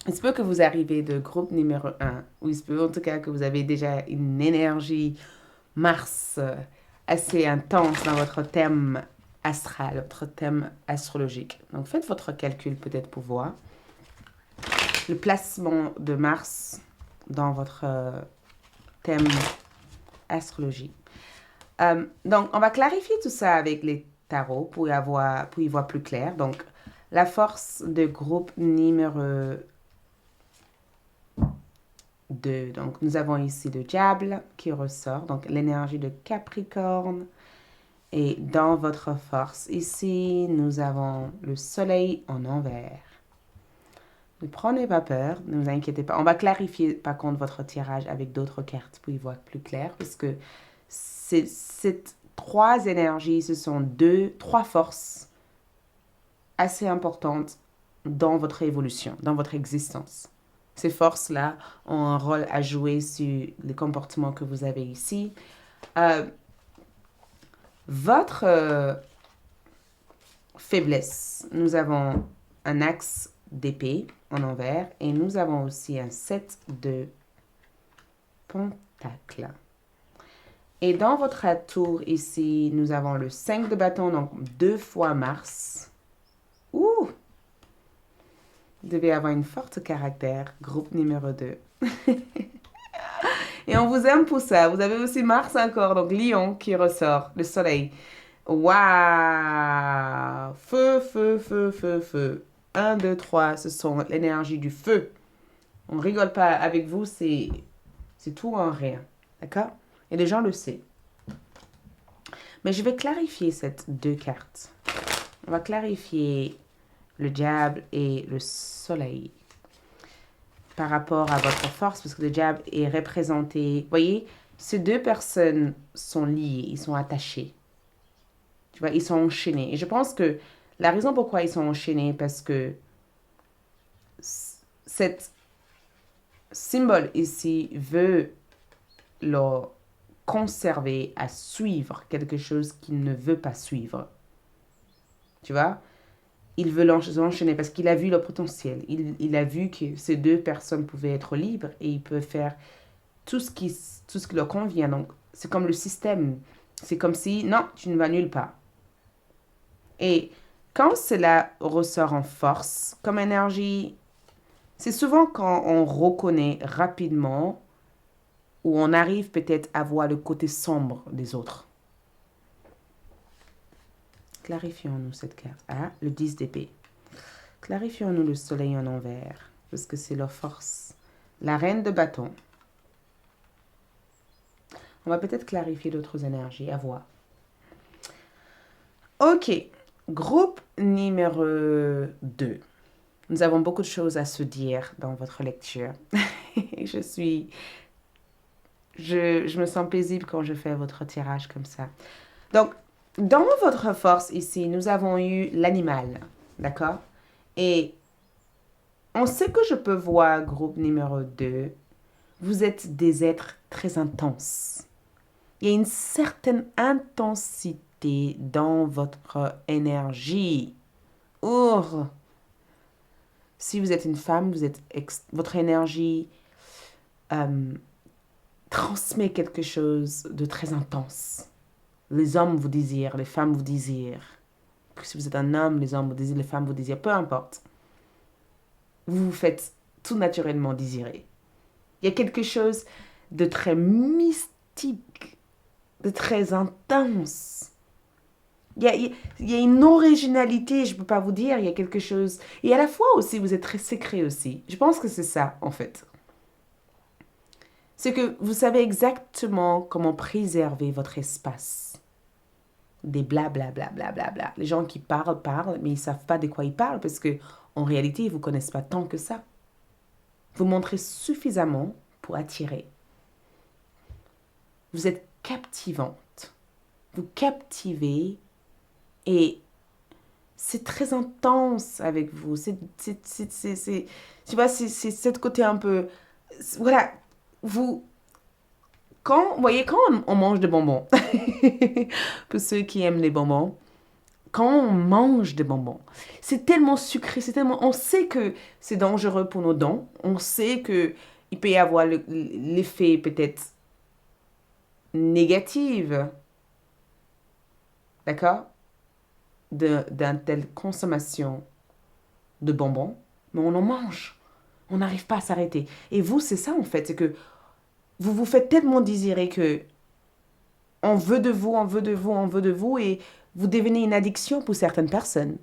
Il se peut que vous arrivez de groupe numéro 1. Ou il se peut en tout cas que vous avez déjà une énergie Mars assez intense dans votre thème astral, votre thème astrologique. Donc faites votre calcul peut-être pour voir le placement de Mars dans votre thème astrologie. Donc, on va clarifier tout ça avec les tarots pour y voir plus clair. Donc, La force de groupe numéro 2. Donc, nous avons ici le diable qui ressort. Donc, l'énergie de Capricorne. Et dans votre force, ici, nous avons le soleil en envers. Ne prenez pas peur, ne vous inquiétez pas. On va clarifier par contre votre tirage avec d'autres cartes pour y voir plus clair. Parce que ces trois énergies, ce sont trois forces assez importantes dans votre évolution, dans votre existence. Ces forces-là ont un rôle à jouer sur les comportements que vous avez ici. Votre faiblesse, nous avons un axe d'épée en envers et nous avons aussi un 7 de pentacles. Et dans votre tour ici, nous avons le 5 de bâton, donc 2 fois Mars. Ouh! Vous devez avoir une forte caractère, groupe numéro 2. Et on vous aime pour ça. Vous avez aussi Mars encore, donc Lion qui ressort, le soleil. Waouh! Feu, feu, feu, feu, feu. 1, 2, 3, ce sont l'énergie du feu. On ne rigole pas avec vous, c'est tout en rien. D'accord? Et les gens le savent. Mais je vais clarifier ces deux cartes. On va clarifier le diable et le soleil par rapport à votre force, parce que le diable est représenté. Vous voyez, ces deux personnes sont liées, ils sont attachés. Tu vois, ils sont enchaînés. Et je pense que la raison pourquoi ils sont enchaînés, parce que cette symbole ici veut leur conserver à suivre quelque chose qu'il ne veut pas suivre. Tu vois? Il veut l'enchaîner parce qu'il a vu le potentiel. Il a vu que ces deux personnes pouvaient être libres et il peut faire tout ce qui leur convient. Donc, c'est comme le système. C'est comme si, non, tu ne vas nulle part. Et quand cela ressort en force, comme énergie, c'est souvent quand on reconnaît rapidement ou on arrive peut-être à voir le côté sombre des autres. Clarifions-nous cette carte. Ah, le 10 d'épée. Clarifions-nous le soleil en envers, parce que c'est leur force. La reine de bâton. On va peut-être clarifier d'autres énergies, à voir. Ok, groupe numéro 2. Nous avons beaucoup de choses à se dire dans votre lecture. Je me sens paisible quand je fais votre tirage comme ça. Donc, dans votre force ici, nous avons eu l'animal, d'accord? Et on sait que je peux voir, groupe numéro 2, vous êtes des êtres très intenses. Il y a une certaine intensité dans votre énergie. Or, si vous êtes une femme, votre énergie transmet quelque chose de très intense. Les hommes vous désirent, les femmes vous désirent. Si vous êtes un homme, les hommes vous désirent, les femmes vous désirent, peu importe. Vous vous faites tout naturellement désirer. Il y a quelque chose de très mystique, de très intense. Il y a une originalité, je ne peux pas vous dire, il y a quelque chose. Et à la fois aussi, vous êtes très secret aussi. Je pense que c'est ça, en fait. C'est que vous savez exactement comment préserver votre espace. Des blablabla. Les gens qui parlent, mais ils ne savent pas de quoi ils parlent parce que en réalité, ils ne vous connaissent pas tant que ça. Vous montrez suffisamment pour attirer. Vous êtes captivante. Vous captivez et c'est très intense avec vous. Tu vois, c'est cette côté un peu... Voilà, vous voyez, quand on mange des bonbons, pour ceux qui aiment les bonbons, quand on mange des bonbons, c'est tellement sucré, on sait que c'est dangereux pour nos dents, on sait que il peut y avoir l'effet peut-être négatif, d'accord, d'une telle consommation de bonbons, mais on en mange, on n'arrive pas à s'arrêter. Et vous, c'est ça en fait, c'est que vous vous faites tellement désirer que on veut de vous, on veut de vous, on veut de vous, et vous devenez une addiction pour certaines personnes.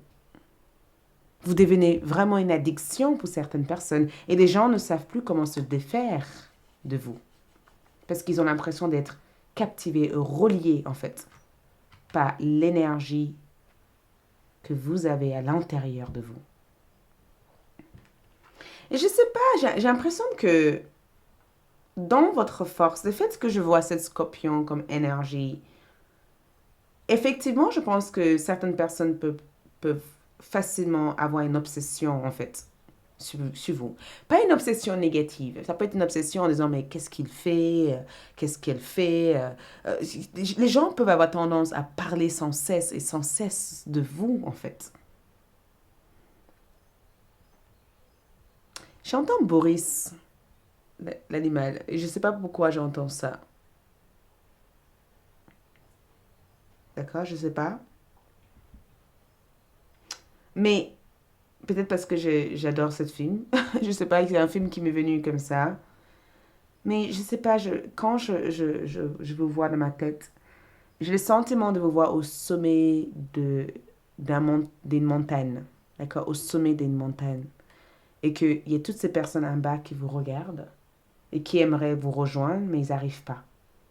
Vous devenez vraiment une addiction pour certaines personnes et les gens ne savent plus comment se défaire de vous parce qu'ils ont l'impression d'être captivés, reliés en fait, par l'énergie que vous avez à l'intérieur de vous. Et je sais pas, j'ai l'impression que dans votre force, le fait que je vois cette scorpion comme énergie, effectivement, je pense que certaines personnes peuvent facilement avoir une obsession, en fait, sur vous. Pas une obsession négative. Ça peut être une obsession en disant, mais qu'est-ce qu'il fait? Qu'est-ce qu'elle fait? Euh, les gens peuvent avoir tendance à parler sans cesse et sans cesse de vous, en fait. J'entends Boris, l'animal, et je sais pas pourquoi j'entends ça. D'accord? Je sais pas. Mais peut-être parce que j'adore ce film. Je sais pas, c'est un film qui m'est venu comme ça. Mais je sais pas, quand je vous vois dans ma tête, j'ai le sentiment de vous voir au sommet d'une montagne. D'accord? Au sommet d'une montagne. Et qu'il y a toutes ces personnes en bas qui vous regardent et qui aimeraient vous rejoindre, mais ils n'arrivent pas.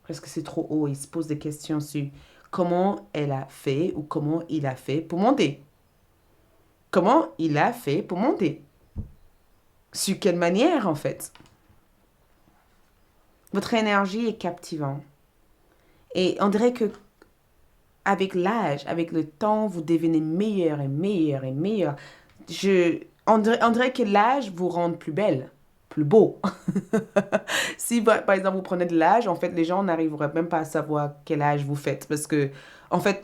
Parce que c'est trop haut. Ils se posent des questions sur comment elle a fait ou comment il a fait pour monter. Comment il a fait pour monter? Sur quelle manière, en fait? Votre énergie est captivante. Et on dirait que avec l'âge, avec le temps, vous devenez meilleur et meilleur et meilleur. On dirait que l'âge vous rend plus belle, plus beau. Si, par exemple, vous prenez de l'âge, en fait, les gens n'arriveraient même pas à savoir quel âge vous faites. Parce que, en fait,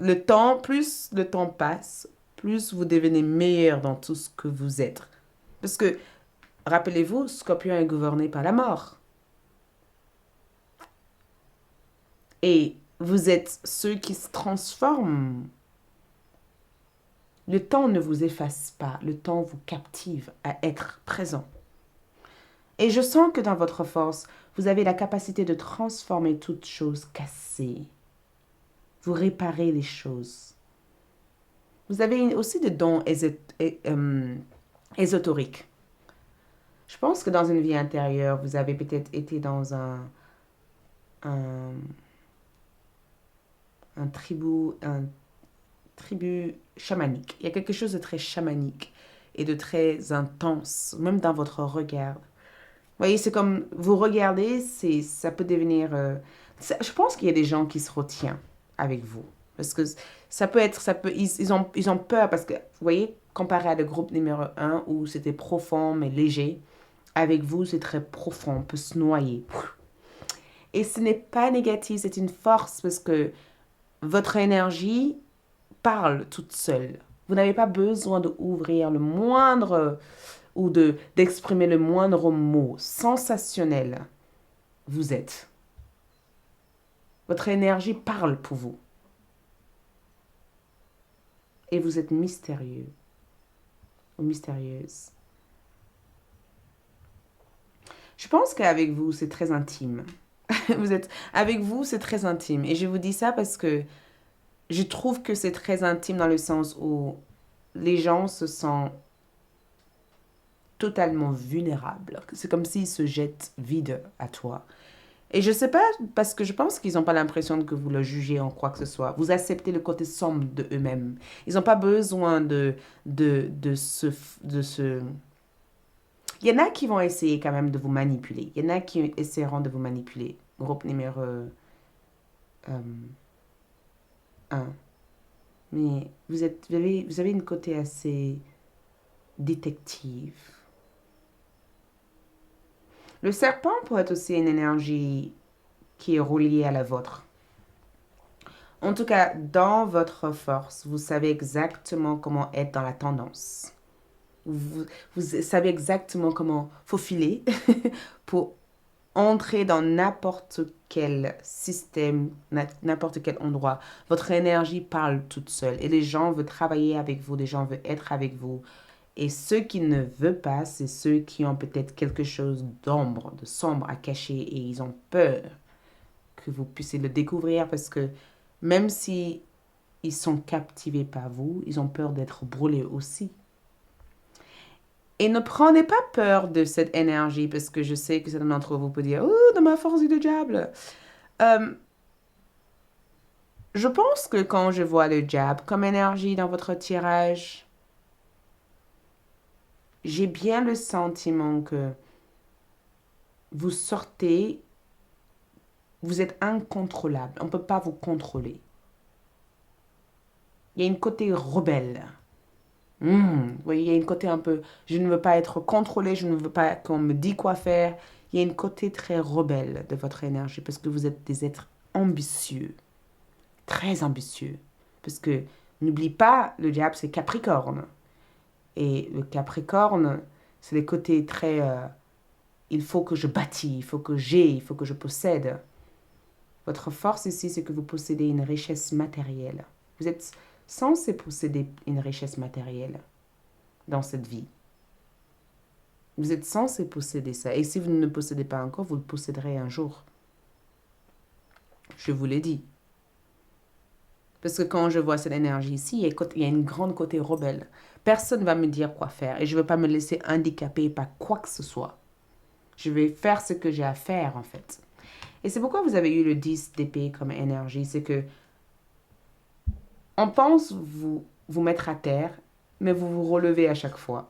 plus le temps passe, plus vous devenez meilleur dans tout ce que vous êtes. Parce que, rappelez-vous, Scorpion est gouverné par la mort. Et vous êtes ceux qui se transforment. Le temps ne vous efface pas, le temps vous captive à être présent. Et je sens que dans votre force, vous avez la capacité de transformer toute chose cassée. Vous réparez les choses. Vous avez aussi des dons ésotériques. Je pense que dans une vie intérieure, vous avez peut-être été dans un, un tribu chamanique. Il y a quelque chose de très chamanique et de très intense, même dans votre regard. Vous voyez, c'est comme vous regardez, ça peut devenir. Je pense qu'il y a des gens qui se retiennent avec vous. Parce que ils ont peur parce que, vous voyez, comparé à le groupe numéro un où c'était profond mais léger, avec vous, c'est très profond, on peut se noyer. Et ce n'est pas négatif, c'est une force parce que votre énergie parle toute seule. Vous n'avez pas besoin d'ouvrir le moindre ou d'exprimer le moindre mot sensationnel. Vous êtes. Votre énergie parle pour vous. Et vous êtes mystérieux ou mystérieuse. Je pense qu'avec vous, c'est très intime. Avec vous, c'est très intime. Et je vous dis ça parce que je trouve que c'est très intime dans le sens où les gens se sentent totalement vulnérables. C'est comme s'ils se jettent vide à toi. Et je sais pas, parce que je pense qu'ils n'ont pas l'impression que vous le jugez en quoi que ce soit. Vous acceptez le côté sombre de eux-mêmes. Ils n'ont pas besoin de se... Il y en a qui vont essayer quand même de vous manipuler. Il y en a qui essaieront de vous manipuler. Groupe numéro 1. Mais vous avez une côté assez détective. Le serpent peut être aussi une énergie qui est reliée à la vôtre. En tout cas, dans votre force, vous savez exactement comment être dans la tendance. Vous savez exactement comment faufiler pour entrer dans n'importe quel système, n'importe quel endroit. Votre énergie parle toute seule et les gens veulent travailler avec vous, les gens veulent être avec vous. Et ceux qui ne veulent pas, c'est ceux qui ont peut-être quelque chose d'ombre, de sombre à cacher et ils ont peur que vous puissiez le découvrir parce que même si ils sont captivés par vous, ils ont peur d'être brûlés aussi. Et ne prenez pas peur de cette énergie, parce que je sais que certains d'entre vous peut dire, oh, dans ma force du diable. Euh, je pense que quand je vois le diable comme énergie dans votre tirage, j'ai bien le sentiment que vous sortez, vous êtes incontrôlable. On ne peut pas vous contrôler. Il y a une côté rebelle. Vous voyez, il y a une côté un peu, je ne veux pas être contrôlé, je ne veux pas qu'on me dise quoi faire. Il y a une côté très rebelle de votre énergie parce que vous êtes des êtres ambitieux, très ambitieux. Parce que n'oublie pas, le diable c'est Capricorne. Et le Capricorne, c'est les côtés très, il faut que je bâtis, il faut que j'ai, il faut que je possède. Votre force ici, c'est que vous possédez une richesse matérielle. Vous êtes censé posséder une richesse matérielle dans cette vie. Vous êtes censé posséder ça. Et si vous ne le possédez pas encore, vous le posséderez un jour. Je vous l'ai dit. Parce que quand je vois cette énergie ici, il y a une grande côté rebelle. Personne ne va me dire quoi faire. Et je ne veux pas me laisser handicaper par quoi que ce soit. Je vais faire ce que j'ai à faire, en fait. Et c'est pourquoi vous avez eu le 10 d'épée comme énergie. C'est que on pense vous mettre à terre, mais vous vous relevez à chaque fois.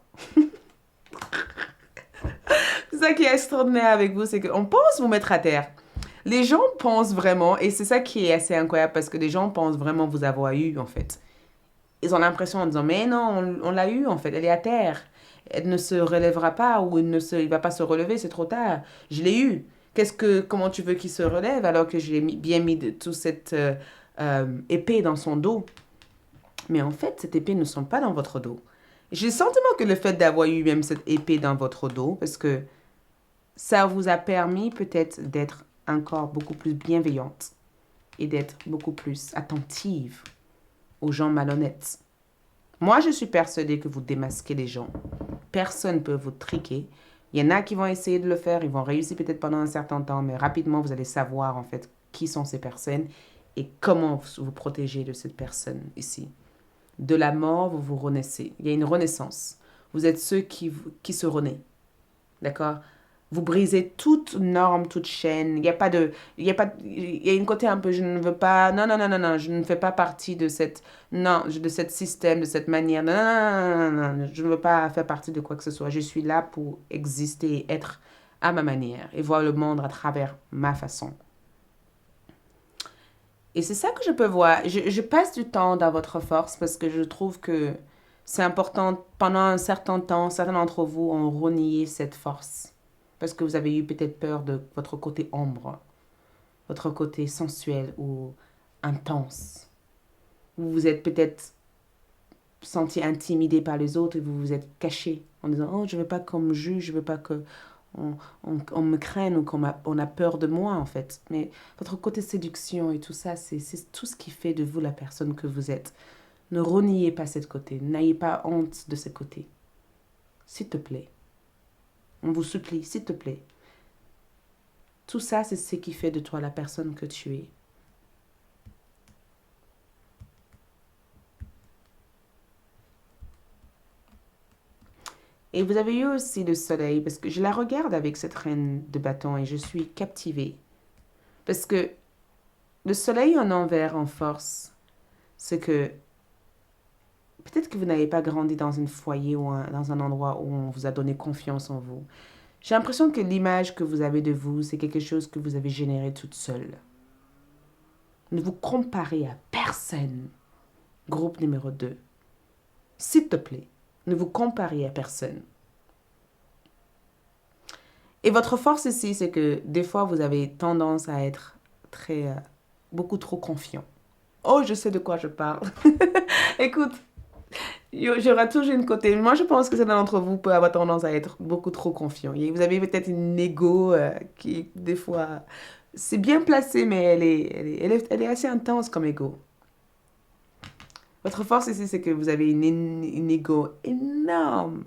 C'est ça qui est extraordinaire avec vous, c'est qu'on pense vous mettre à terre. Les gens pensent vraiment, et c'est ça qui est assez incroyable, parce que les gens pensent vraiment vous avoir eu, en fait. Ils ont l'impression en disant, mais non, on l'a eu, en fait, elle est à terre. Elle ne se relèvera pas, ou il va pas se relever, c'est trop tard. Je l'ai eu. Comment tu veux qu'il se relève alors que j'ai bien mis toute cette épée dans son dos? Mais en fait, cette épée ne sont pas dans votre dos. J'ai le sentiment que le fait d'avoir eu même cette épée dans votre dos, parce que ça vous a permis peut-être d'être encore beaucoup plus bienveillante et d'être beaucoup plus attentive aux gens malhonnêtes. Moi, je suis persuadée que vous démasquez les gens. Personne ne peut vous triquer. Il y en a qui vont essayer de le faire, ils vont réussir peut-être pendant un certain temps, mais rapidement, vous allez savoir en fait qui sont ces personnes et comment vous protéger de cette personne ici. De la mort, vous vous renaissez. Il y a une renaissance. Vous êtes ceux qui se renaissent. D'accord? Vous brisez toute norme, toute chaîne. Il y a pas de, il y a pas, il y a une côté un peu, je ne veux pas, non, non, non, non, non, je ne fais pas partie de cette, non, de cette système, de cette manière. Non, non, non, non, non, je ne veux pas faire partie de quoi que ce soit. Je suis là pour exister et être à ma manière et voir le monde à travers ma façon. Et c'est ça que je peux voir. Je passe du temps dans votre force parce que je trouve que c'est important. Pendant un certain temps, certains d'entre vous ont renié cette force. Parce que vous avez eu peut-être peur de votre côté ombre, votre côté sensuel ou intense. Vous vous êtes peut-être senti intimidé par les autres et vous vous êtes caché en disant, oh, je ne veux pas qu'on me juge, je ne veux pas que on me craigne ou on a peur de moi en fait. Mais votre côté séduction et tout ça, c'est tout ce qui fait de vous la personne que vous êtes. Ne reniez pas cette côté, n'ayez pas honte de ce côté. S'il te plaît. On vous supplie, s'il te plaît. Tout ça, c'est ce qui fait de toi la personne que tu es. Et vous avez eu aussi le soleil, parce que je la regarde avec cette reine de bâton et je suis captivée. Parce que le soleil en envers, en force, c'est que peut-être que vous n'avez pas grandi dans un foyer ou dans un endroit où on vous a donné confiance en vous. J'ai l'impression que l'image que vous avez de vous, c'est quelque chose que vous avez généré toute seule. Ne vous comparez à personne. Groupe numéro 2. S'il te plaît, ne vous comparez à personne. Et votre force ici, c'est que des fois, vous avez tendance à être beaucoup trop confiant. Oh, je sais de quoi je parle. Écoute, j'aurai toujours une côté. Moi, je pense que certains d'entre vous peut avoir tendance à être beaucoup trop confiant. Et vous avez peut-être une ego qui, des fois, c'est bien placé, mais elle est assez intense comme ego. Votre force ici, c'est que vous avez une ego énorme.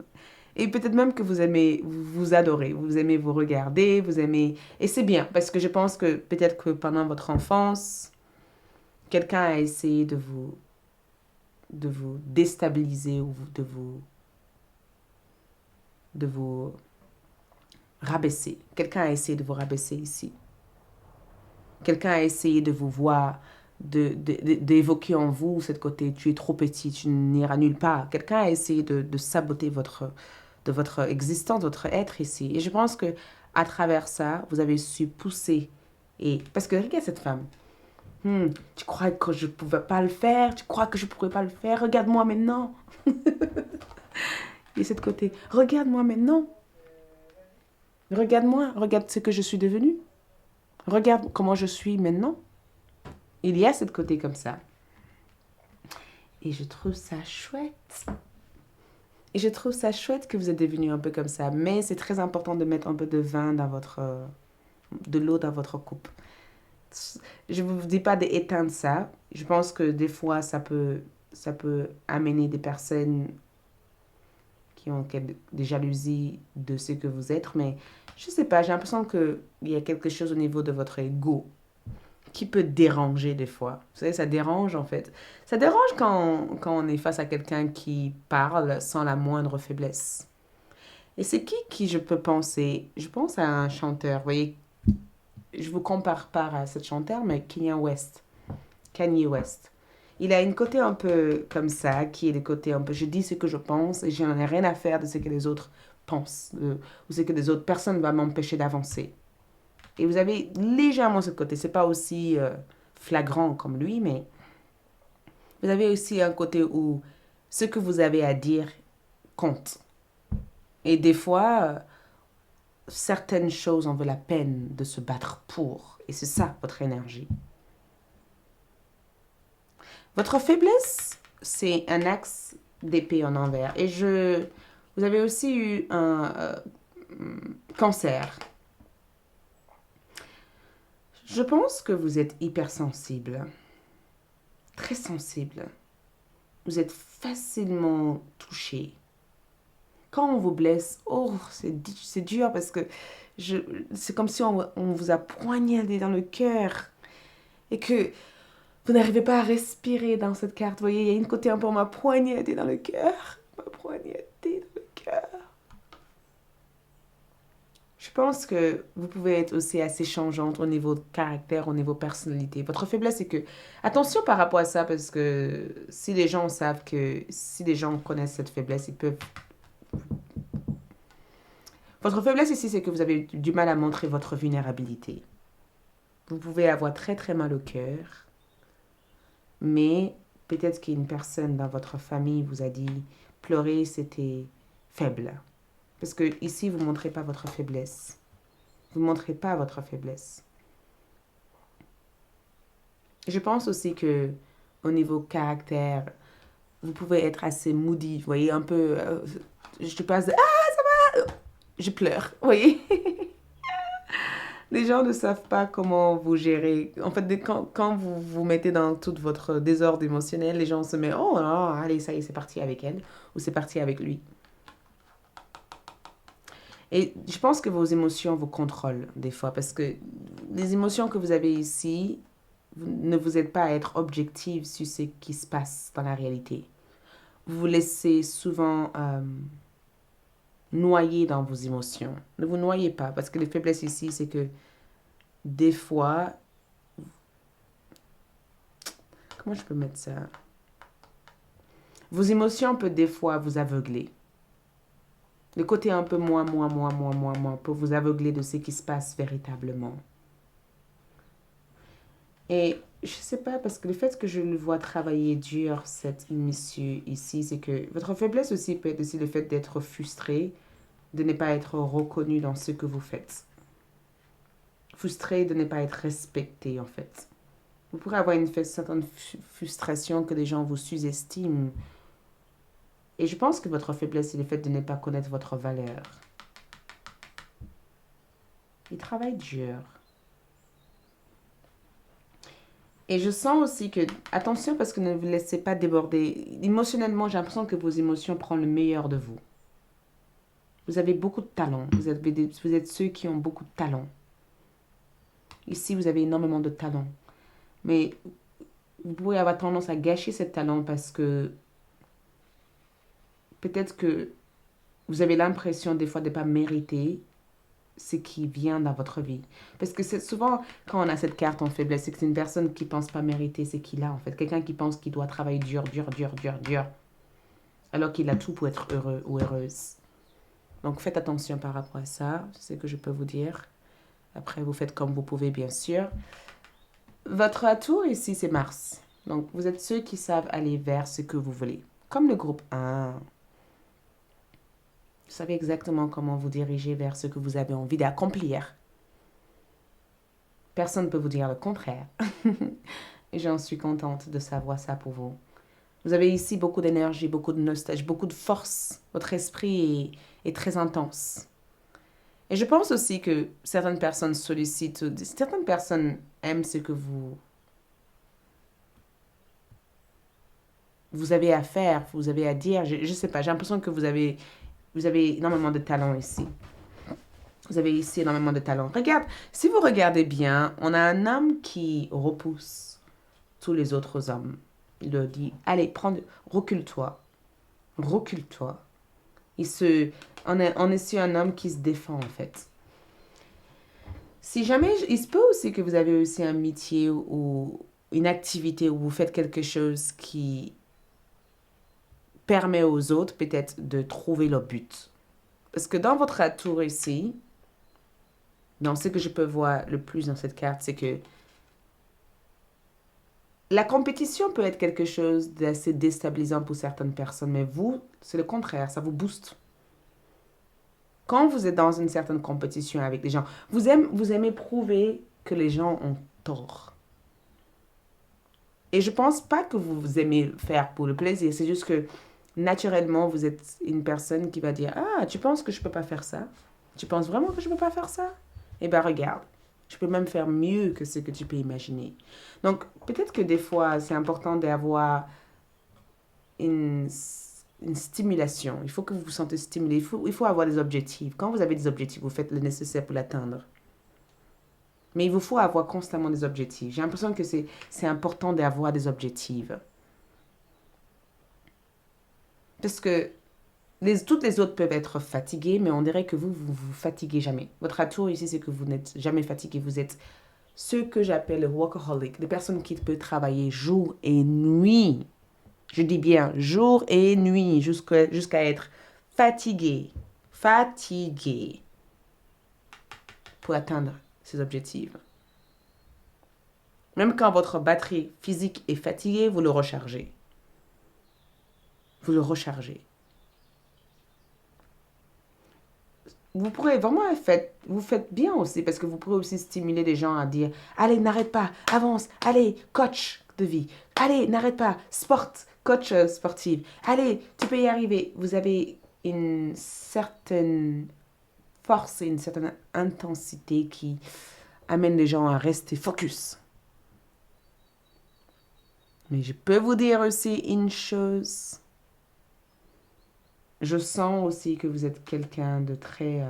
Et peut-être même que vous aimez, vous adorez, vous aimez vous regarder, vous aimez... Et c'est bien, parce que je pense que peut-être que pendant votre enfance, quelqu'un a essayé de vous déstabiliser ou vous rabaisser. Quelqu'un a essayé de vous rabaisser ici. Quelqu'un a essayé de vous voir, d'évoquer en vous cette côté, tu es trop petit, tu n'iras nulle part. Quelqu'un a essayé de saboter votre existence, votre être ici. Et je pense que à travers ça, vous avez su pousser. Et parce que regarde cette femme. Tu crois que je ne pouvais pas le faire? Tu crois que je ne pourrais pas le faire? Regarde-moi maintenant. Et cette côté, regarde-moi maintenant. Regarde-moi, regarde ce que je suis devenue. Regarde comment je suis maintenant. Il y a cette côté comme ça. Et je trouve ça chouette. Et je trouve ça chouette que vous êtes devenu un peu comme ça. Mais c'est très important de mettre un peu de vin dans de l'eau dans votre coupe. Je ne vous dis pas d'éteindre ça. Je pense que des fois, ça peut amener des personnes qui ont des jalousies de ce que vous êtes. Mais je ne sais pas, j'ai l'impression qu'il y a quelque chose au niveau de votre ego qui peut déranger des fois. Vous savez, ça dérange en fait. Ça dérange quand on est face à quelqu'un qui parle sans la moindre faiblesse. Et c'est qui je peux penser? Je pense à un chanteur. Vous voyez, je vous compare pas à ce chanteur, mais Kanye West. Kanye West. Il a une côté un peu comme ça, qui est le côté un peu je dis ce que je pense et je n'en ai rien à faire de ce que les autres pensent, ou ce que les autres personnes vont m'empêcher d'avancer. Et vous avez légèrement ce côté. C'est pas aussi flagrant comme lui, mais vous avez aussi un côté où ce que vous avez à dire compte. Et des fois, certaines choses en vaut la peine de se battre pour. Et c'est ça, votre énergie. Votre faiblesse, c'est un axe d'épée en envers. Et vous avez aussi eu un cancer. Je pense que vous êtes hypersensible, très sensible. Vous êtes facilement touché. Quand on vous blesse, oh, c'est dur parce que c'est comme si on vous a poignardé dans le cœur et que vous n'arrivez pas à respirer dans cette carte. Vous voyez, il y a une côté un peu, on m'a poignardé dans le cœur. On m'a poignardé dans le cœur. Je pense que vous pouvez être aussi assez changeante au niveau de caractère, au niveau personnalité. Votre faiblesse, c'est que... Attention par rapport à ça, parce que si les gens savent que... Si les gens connaissent cette faiblesse, ils peuvent... Votre faiblesse ici, c'est que vous avez du mal à montrer votre vulnérabilité. Vous pouvez avoir très très mal au cœur, mais peut-être qu'une personne dans votre famille vous a dit pleurer, c'était faible. Parce que ici, vous ne montrez pas votre faiblesse. Vous ne montrez pas votre faiblesse. Je pense aussi que au niveau caractère, vous pouvez être assez moody. Vous voyez, un peu... je passe de... Ah, ça va! Je pleure. Vous voyez? Les gens ne savent pas comment vous gérer. En fait, quand vous vous mettez dans tout votre désordre émotionnel, les gens se mettent, oh, non, allez, ça y est, c'est parti avec elle ou c'est parti avec lui. Et je pense que vos émotions vous contrôlent des fois parce que les émotions que vous avez ici ne vous aident pas à être objective sur ce qui se passe dans la réalité. Vous vous laissez souvent noyer dans vos émotions. Ne vous noyez pas parce que les faiblesses ici, c'est que des fois, comment je peux mettre ça? Vos émotions peuvent des fois vous aveugler. Le côté un peu moi peut vous aveugler de ce qui se passe véritablement. Et je sais pas, parce que le fait que je le vois travailler dur, cette monsieur ici, c'est que votre faiblesse aussi peut être aussi le fait d'être frustré, de ne pas être reconnu dans ce que vous faites. Frustré de ne pas être respecté, en fait. Vous pourrez avoir une certaine frustration que les gens vous sous-estiment. Et je pense que votre faiblesse, c'est le fait de ne pas connaître votre valeur. Il travaille dur. Et je sens aussi que, attention parce que ne vous laissez pas déborder. Émotionnellement, j'ai l'impression que vos émotions prennent le meilleur de vous. Vous avez beaucoup de talent. Vous êtes ceux qui ont beaucoup de talent. Ici, vous avez énormément de talent. Mais vous pouvez avoir tendance à gâcher ce talent parce que peut-être que vous avez l'impression des fois de ne pas mériter ce qui vient dans votre vie. Parce que c'est souvent, quand on a cette carte en faiblesse, c'est que c'est une personne qui pense pas mériter ce qu'il a, en fait. Quelqu'un qui pense qu'il doit travailler dur, dur, dur, dur, dur, alors qu'il a tout pour être heureux ou heureuse. Donc, faites attention par rapport à ça, c'est ce que je peux vous dire. Après, vous faites comme vous pouvez, bien sûr. Votre atout ici, c'est Mars. Donc, vous êtes ceux qui savent aller vers ce que vous voulez. Comme le groupe 1. Vous savez exactement comment vous diriger vers ce que vous avez envie d'accomplir. Personne ne peut vous dire le contraire. Et j'en suis contente de savoir ça pour vous. Vous avez ici beaucoup d'énergie, beaucoup de nostalgie, beaucoup de force. Votre esprit est très intense. Et je pense aussi que certaines personnes sollicitent, certaines personnes aiment ce que vous avez à faire, vous avez à dire. Je ne sais pas, j'ai l'impression que vous avez énormément de talent ici. Vous avez ici énormément de talent. Regarde, si vous regardez bien, on a un homme qui repousse tous les autres hommes. Il leur dit, allez, recule-toi. Recule-toi. On est sur un homme qui se défend, en fait. Si jamais, il se peut aussi que vous avez aussi un métier ou une activité où vous faites quelque chose qui permet aux autres peut-être de trouver leur but. Parce que dans votre atout ici, dans ce que je peux voir le plus dans cette carte, c'est que la compétition peut être quelque chose d'assez déstabilisant pour certaines personnes, mais vous, c'est le contraire, ça vous booste. Quand vous êtes dans une certaine compétition avec les gens, vous aimez prouver que les gens ont tort. Et je pense pas que vous aimez faire pour le plaisir, c'est juste que naturellement, vous êtes une personne qui va dire, ah, tu penses que je peux pas faire ça? Tu penses vraiment que je peux pas faire ça? Eh bien, regarde, je peux même faire mieux que ce que tu peux imaginer. Donc, peut-être que des fois, c'est important d'avoir une, une stimulation. Il faut que vous vous sentez stimulé. Il faut avoir des objectifs. Quand vous avez des objectifs, vous faites le nécessaire pour l'atteindre. Mais il vous faut avoir constamment des objectifs. J'ai l'impression que c'est important d'avoir des objectifs. Parce que toutes les autres peuvent être fatiguées, mais on dirait que vous fatiguez jamais. Votre atout ici, c'est que vous n'êtes jamais fatigué. Vous êtes ce que j'appelle le workaholic, des personnes qui peuvent travailler jour et nuit. Je dis bien jour et nuit jusqu'à être fatigué. Fatigué pour atteindre ces objectifs. Même quand votre batterie physique est fatiguée, vous le rechargez. Vous le rechargez. Vous pourrez vraiment vous faites bien aussi parce que vous pourrez aussi stimuler les gens à dire allez, n'arrête pas, avance, allez, coach de vie, allez, n'arrête pas, coach sportive, allez, tu peux y arriver. Vous avez une certaine force et une certaine intensité qui amène les gens à rester focus. Mais je peux vous dire aussi une chose. Je sens aussi que vous êtes quelqu'un de très...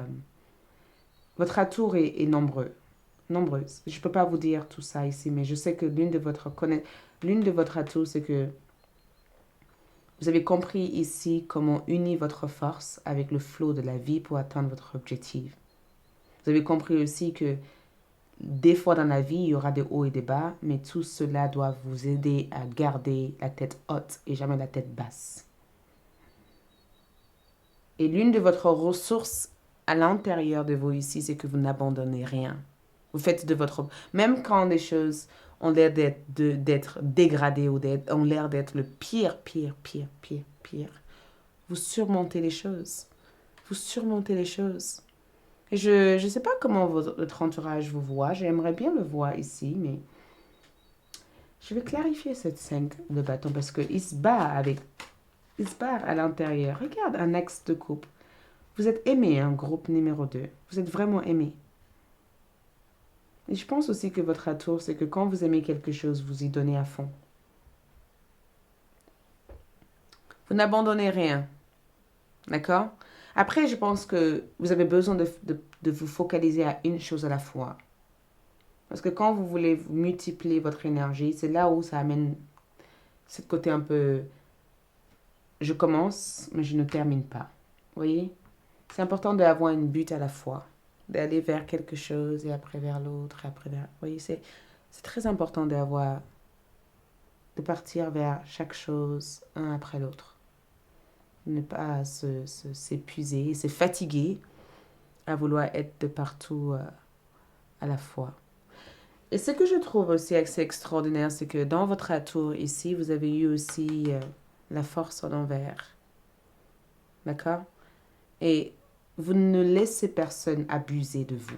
votre atout est nombreux. Nombreuse. Je ne peux pas vous dire tout ça ici, mais je sais que l'une de votre atouts, c'est que vous avez compris ici comment unir votre force avec le flot de la vie pour atteindre votre objectif. Vous avez compris aussi que des fois dans la vie, il y aura des hauts et des bas, mais tout cela doit vous aider à garder la tête haute et jamais la tête basse. Et l'une de votre ressources à l'intérieur de vous ici, c'est que vous n'abandonnez rien. Vous faites de votre... Même quand les choses ont l'air d'être dégradées ou ont l'air d'être le pire, vous surmontez les choses. Vous surmontez les choses. Et je ne sais pas comment votre entourage vous voit. J'aimerais bien le voir ici, mais je vais clarifier cette 5 de bâton parce qu'il se bat à l'intérieur. Regarde un ex de couple. Vous êtes aimé, un groupe numéro 2. Vous êtes vraiment aimé. Et je pense aussi que votre atout, c'est que quand vous aimez quelque chose, vous y donnez à fond. Vous n'abandonnez rien. D'accord? Après, je pense que vous avez besoin de vous focaliser à une chose à la fois. Parce que quand vous voulez multiplier votre énergie, c'est là où ça amène ce côté un peu... Je commence, mais je ne termine pas. Vous voyez? C'est important d'avoir une but à la fois, d'aller vers quelque chose et après vers l'autre, et après vers... Vous voyez, c'est très important de partir vers chaque chose, un après l'autre. Ne pas s'épuiser, se fatiguer à vouloir être de partout à la fois. Et ce que je trouve aussi assez extraordinaire, c'est que dans votre atour ici, vous avez eu aussi la force en envers. D'accord? Et vous ne laissez personne abuser de vous.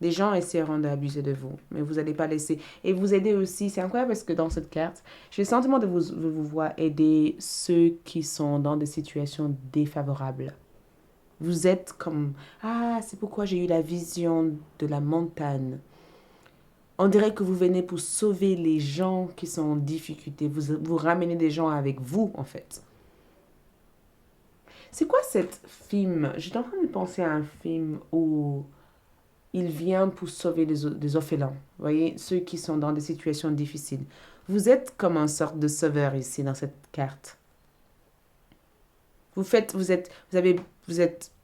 Des gens essaieront d'abuser de vous, mais vous n'allez pas laisser. Et vous aidez aussi, c'est incroyable parce que dans cette carte, j'ai le sentiment de vous voir aider ceux qui sont dans des situations défavorables. Vous êtes comme, ah, c'est pourquoi j'ai eu la vision de la montagne. On dirait que vous venez pour sauver les gens qui sont en difficulté. Vous ramenez des gens avec vous, en fait. C'est quoi cette film? J'étais en train de penser à un film où il vient pour sauver les orphelins. Vous voyez, ceux qui sont dans des situations difficiles. Vous êtes comme une sorte de sauveur ici dans cette carte. Vous êtes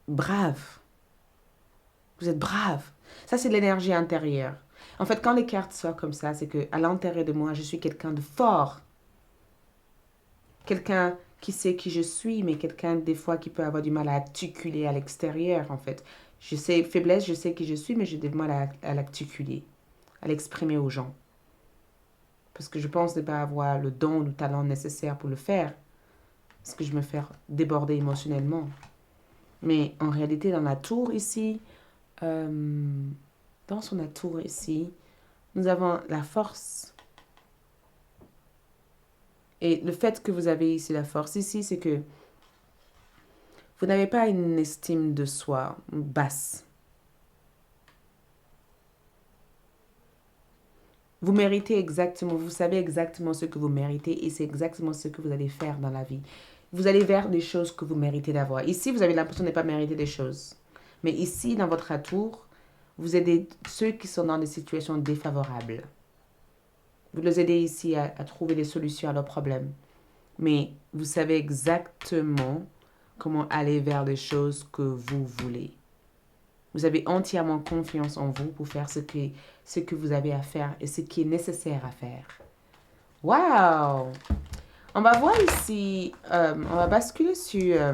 brave. Vous êtes brave. Ça, c'est l'énergie intérieure. En fait, quand les cartes sortent comme ça, c'est que à l'intérieur de moi, je suis quelqu'un de fort. Quelqu'un qui sait qui je suis, mais quelqu'un des fois qui peut avoir du mal à articuler à l'extérieur, en fait. Je sais, faiblesse, je sais qui je suis, mais j'ai du mal à l'articuler, à l'exprimer aux gens. Parce que je pense ne pas avoir le don ou le talent nécessaire pour le faire. Parce que je me fais déborder émotionnellement. Mais en réalité, dans la tour ici, dans son atour ici, nous avons la force. Et le fait que vous avez ici la force ici, c'est que vous n'avez pas une estime de soi basse. Vous méritez exactement, vous savez exactement ce que vous méritez et c'est exactement ce que vous allez faire dans la vie. Vous allez vers des choses que vous méritez d'avoir. Ici, vous avez l'impression de ne pas mériter des choses. Mais ici, dans votre atour, vous aidez ceux qui sont dans des situations défavorables. Vous les aidez ici à trouver des solutions à leurs problèmes. Mais vous savez exactement comment aller vers des choses que vous voulez. Vous avez entièrement confiance en vous pour faire ce que vous avez à faire et ce qui est nécessaire à faire. Wow! On va voir ici, on va basculer sur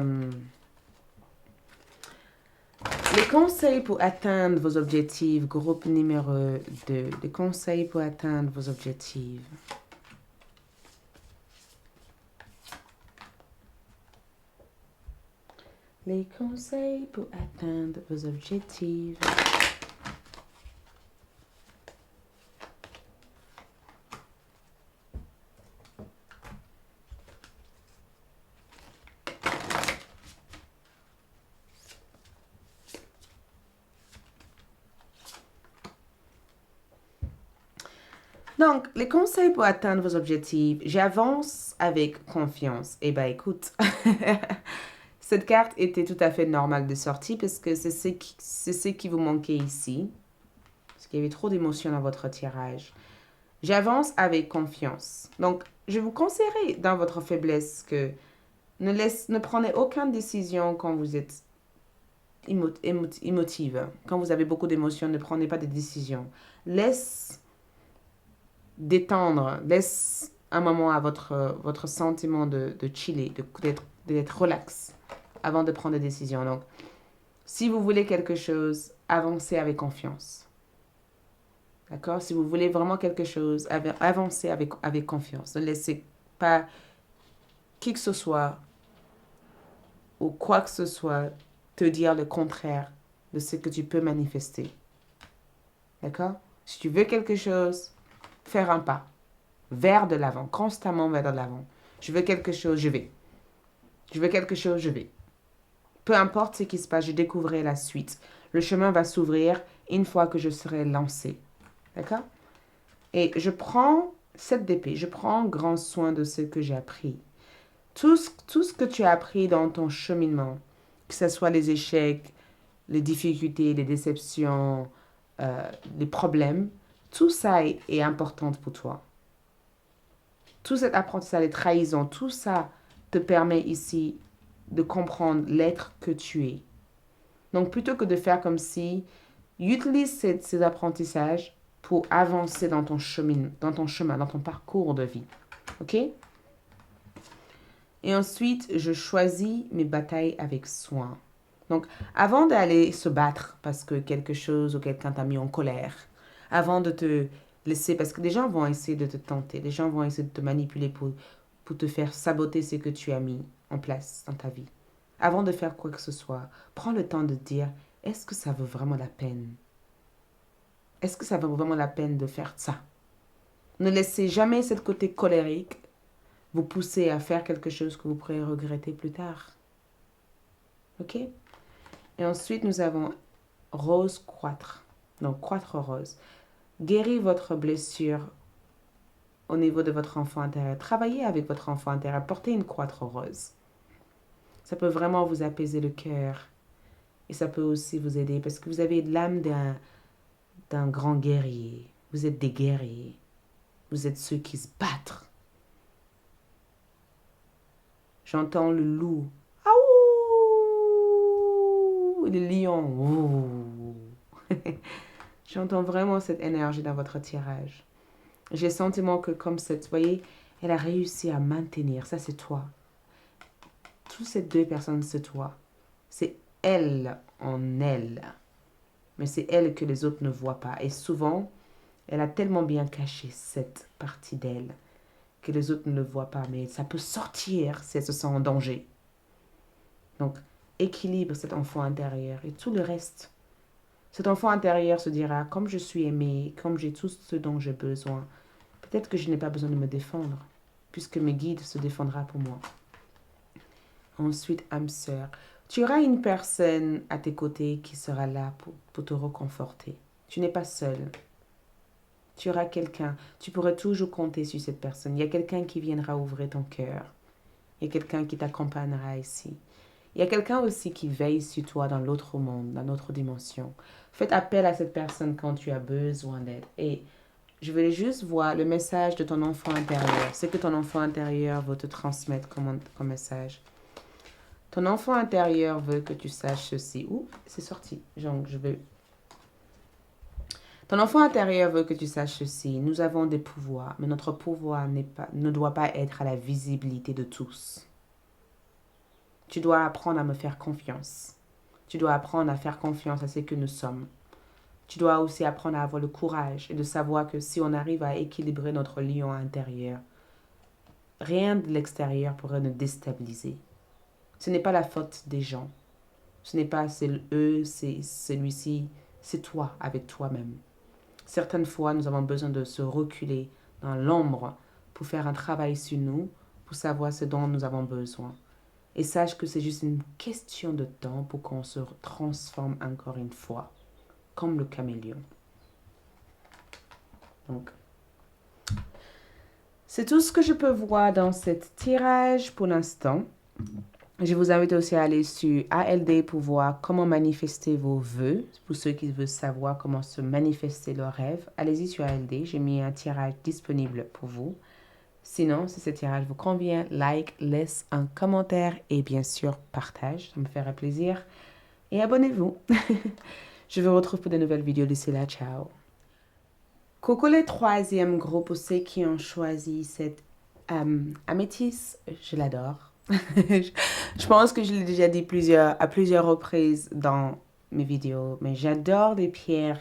les conseils pour atteindre vos objectifs, groupe numéro 2. Les conseils pour atteindre vos objectifs. Les conseils pour atteindre vos objectifs. Donc, les conseils pour atteindre vos objectifs, j'avance avec confiance. Eh bien, écoute, cette carte était tout à fait normale de sortie parce que c'est ce qui vous manquait ici. Parce qu'il y avait trop d'émotions dans votre tirage. J'avance avec confiance. Donc, je vous conseillerais dans votre faiblesse que ne prenez aucune décision quand vous êtes émotive. Quand vous avez beaucoup d'émotions, ne prenez pas de décisions. Laisse détendre, laisse un moment à votre sentiment de chiller, d'être relax avant de prendre des décisions. Donc, si vous voulez quelque chose, avancez avec confiance. D'accord? Si vous voulez vraiment quelque chose, avancez avec confiance. Ne laissez pas qui que ce soit ou quoi que ce soit te dire le contraire de ce que tu peux manifester. D'accord? Si tu veux quelque chose, faire un pas vers de l'avant, constamment vers de l'avant. Je veux quelque chose, je vais. Je veux quelque chose, je vais. Peu importe ce qui se passe, je découvrirai la suite. Le chemin va s'ouvrir une fois que je serai lancé. D'accord? Et je prends cette d'épée, je prends grand soin de ce que j'ai appris. Tout ce que tu as appris dans ton cheminement, que ce soit les échecs, les difficultés, les déceptions, les problèmes, tout ça est important pour toi. Tout cet apprentissage, les trahisons, tout ça te permet ici de comprendre l'être que tu es. Donc, plutôt que de faire comme si, utilise ces apprentissages pour avancer dans ton chemin, dans ton parcours de vie. OK? Et ensuite, je choisis mes batailles avec soin. Donc, avant d'aller se battre parce que quelque chose ou quelqu'un t'a mis en colère, avant de te laisser, parce que des gens vont essayer de te tenter, des gens vont essayer de te manipuler pour te faire saboter ce que tu as mis en place dans ta vie. Avant de faire quoi que ce soit, prends le temps de dire, est-ce que ça vaut vraiment la peine? Est-ce que ça vaut vraiment la peine de faire ça? Ne laissez jamais ce côté colérique vous pousser à faire quelque chose que vous pourrez regretter plus tard. OK? Et ensuite, nous avons rose croître. Donc, croître rose. Guérir votre blessure au niveau de votre enfant intérieur. Travaillez avec votre enfant intérieur. Portez une croître rose. Ça peut vraiment vous apaiser le cœur. Et ça peut aussi vous aider parce que vous avez l'âme d'un grand guerrier. Vous êtes des guerriers. Vous êtes ceux qui se battent. J'entends le loup. Aouh! Le lion. Ouh. J'entends vraiment cette énergie dans votre tirage. J'ai le sentiment que comme cette, vous voyez, elle a réussi à maintenir. Ça, c'est toi. Toutes ces deux personnes, c'est toi. C'est elle en elle. Mais c'est elle que les autres ne voient pas. Et souvent, elle a tellement bien caché cette partie d'elle que les autres ne le voient pas. Mais ça peut sortir si elle se sent en danger. Donc, équilibre cet enfant intérieur et tout le reste. Cet enfant intérieur se dira, comme je suis aimé, comme j'ai tout ce dont j'ai besoin, peut-être que je n'ai pas besoin de me défendre, puisque mes guides se défendra pour moi. Ensuite, âme sœur. Tu auras une personne à tes côtés qui sera là pour te reconforter. Tu n'es pas seul. Tu auras quelqu'un. Tu pourras toujours compter sur cette personne. Il y a quelqu'un qui viendra ouvrir ton cœur. Il y a quelqu'un qui t'accompagnera ici. Il y a quelqu'un aussi qui veille sur toi dans l'autre monde, dans l'autre dimension. Faites appel à cette personne quand tu as besoin d'aide. Et je voulais juste voir le message de ton enfant intérieur. Ce que ton enfant intérieur veut te transmettre comme message. Ton enfant intérieur veut que tu saches ceci. Ouh, c'est sorti. Donc, Ton enfant intérieur veut que tu saches ceci. Nous avons des pouvoirs, mais notre pouvoir ne doit pas être à la visibilité de tous. Tu dois apprendre à me faire confiance. Tu dois apprendre à faire confiance à ce que nous sommes. Tu dois aussi apprendre à avoir le courage et de savoir que si on arrive à équilibrer notre lion intérieur, rien de l'extérieur pourrait nous déstabiliser. Ce n'est pas la faute des gens. Ce n'est pas eux, c'est celui-ci. C'est toi avec toi-même. Certaines fois, nous avons besoin de se reculer dans l'ombre pour faire un travail sur nous, pour savoir ce dont nous avons besoin. Et sache que c'est juste une question de temps pour qu'on se transforme encore une fois, comme le caméléon. Donc, c'est tout ce que je peux voir dans cet tirage pour l'instant. Je vous invite aussi à aller sur ALD pour voir comment manifester vos vœux. Pour ceux qui veulent savoir comment se manifester leurs rêves, allez-y sur ALD. J'ai mis un tirage disponible pour vous. Sinon, si ce tirage vous convient, like, laisse un commentaire et bien sûr, partage. Ça me ferait plaisir. Et abonnez-vous. Je vous retrouve pour de nouvelles vidéos. D'ici là, ciao. Coucou les troisième groupe, pour ceux qui ont choisi cette améthyste, je l'adore. Je pense que je l'ai déjà dit à plusieurs reprises dans mes vidéos, mais j'adore les pierres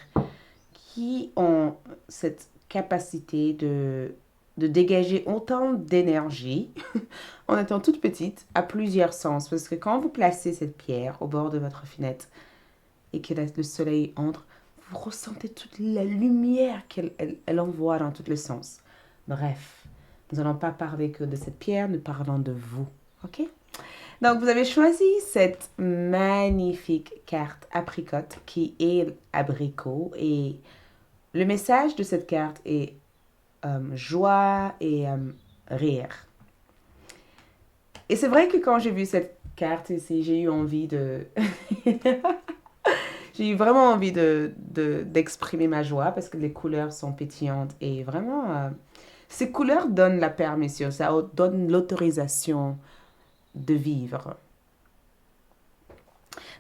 qui ont cette capacité de dégager autant d'énergie en étant toute petite à plusieurs sens. Parce que quand vous placez cette pierre au bord de votre fenêtre et que le soleil entre, vous ressentez toute la lumière qu'elle envoie dans tous les sens. Bref, nous n'allons pas parler que de cette pierre, nous parlons de vous. OK? Donc, vous avez choisi cette magnifique carte apricote qui est abricot. Et le message de cette carte est joie et rire. Et c'est vrai que quand j'ai vu cette carte ici, j'ai eu envie de... j'ai eu vraiment envie d'exprimer ma joie parce que les couleurs sont pétillantes et vraiment, ces couleurs donnent la permission, ça donne l'autorisation de vivre.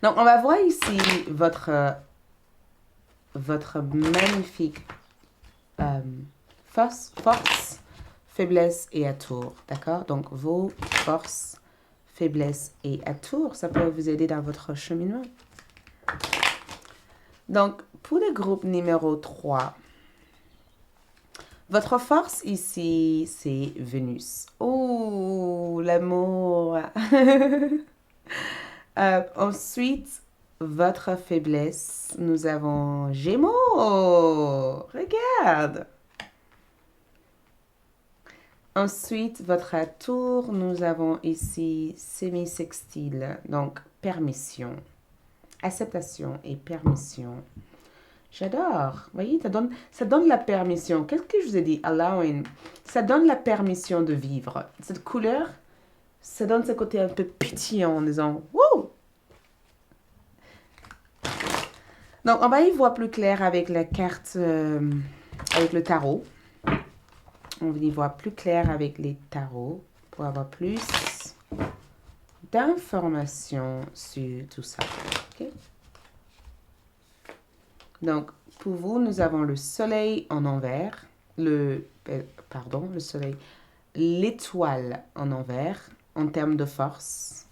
Donc, on va voir ici votre magnifique force, faiblesse et atours. D'accord? Donc, vos forces, faiblesses et atours, ça peut vous aider dans votre cheminement. Donc, pour le groupe numéro 3, votre force ici, c'est Vénus. Oh, l'amour. Ensuite, votre faiblesse, nous avons Gémeaux. Regarde. Ensuite, votre atour, nous avons ici semi-sextile, donc permission, acceptation et permission. J'adore. Vous voyez, ça donne la permission. Qu'est-ce que je vous ai dit? Allowing. Ça donne la permission de vivre. Cette couleur, ça donne ce côté un peu pétillant en disant « Wouh! » Donc, on va y voir plus clair avec la carte, avec le tarot. On va y voir plus clair avec les tarots pour avoir plus d'informations sur tout ça. Okay? Donc, pour vous, nous avons le soleil en envers, le soleil, l'étoile en envers en termes de force.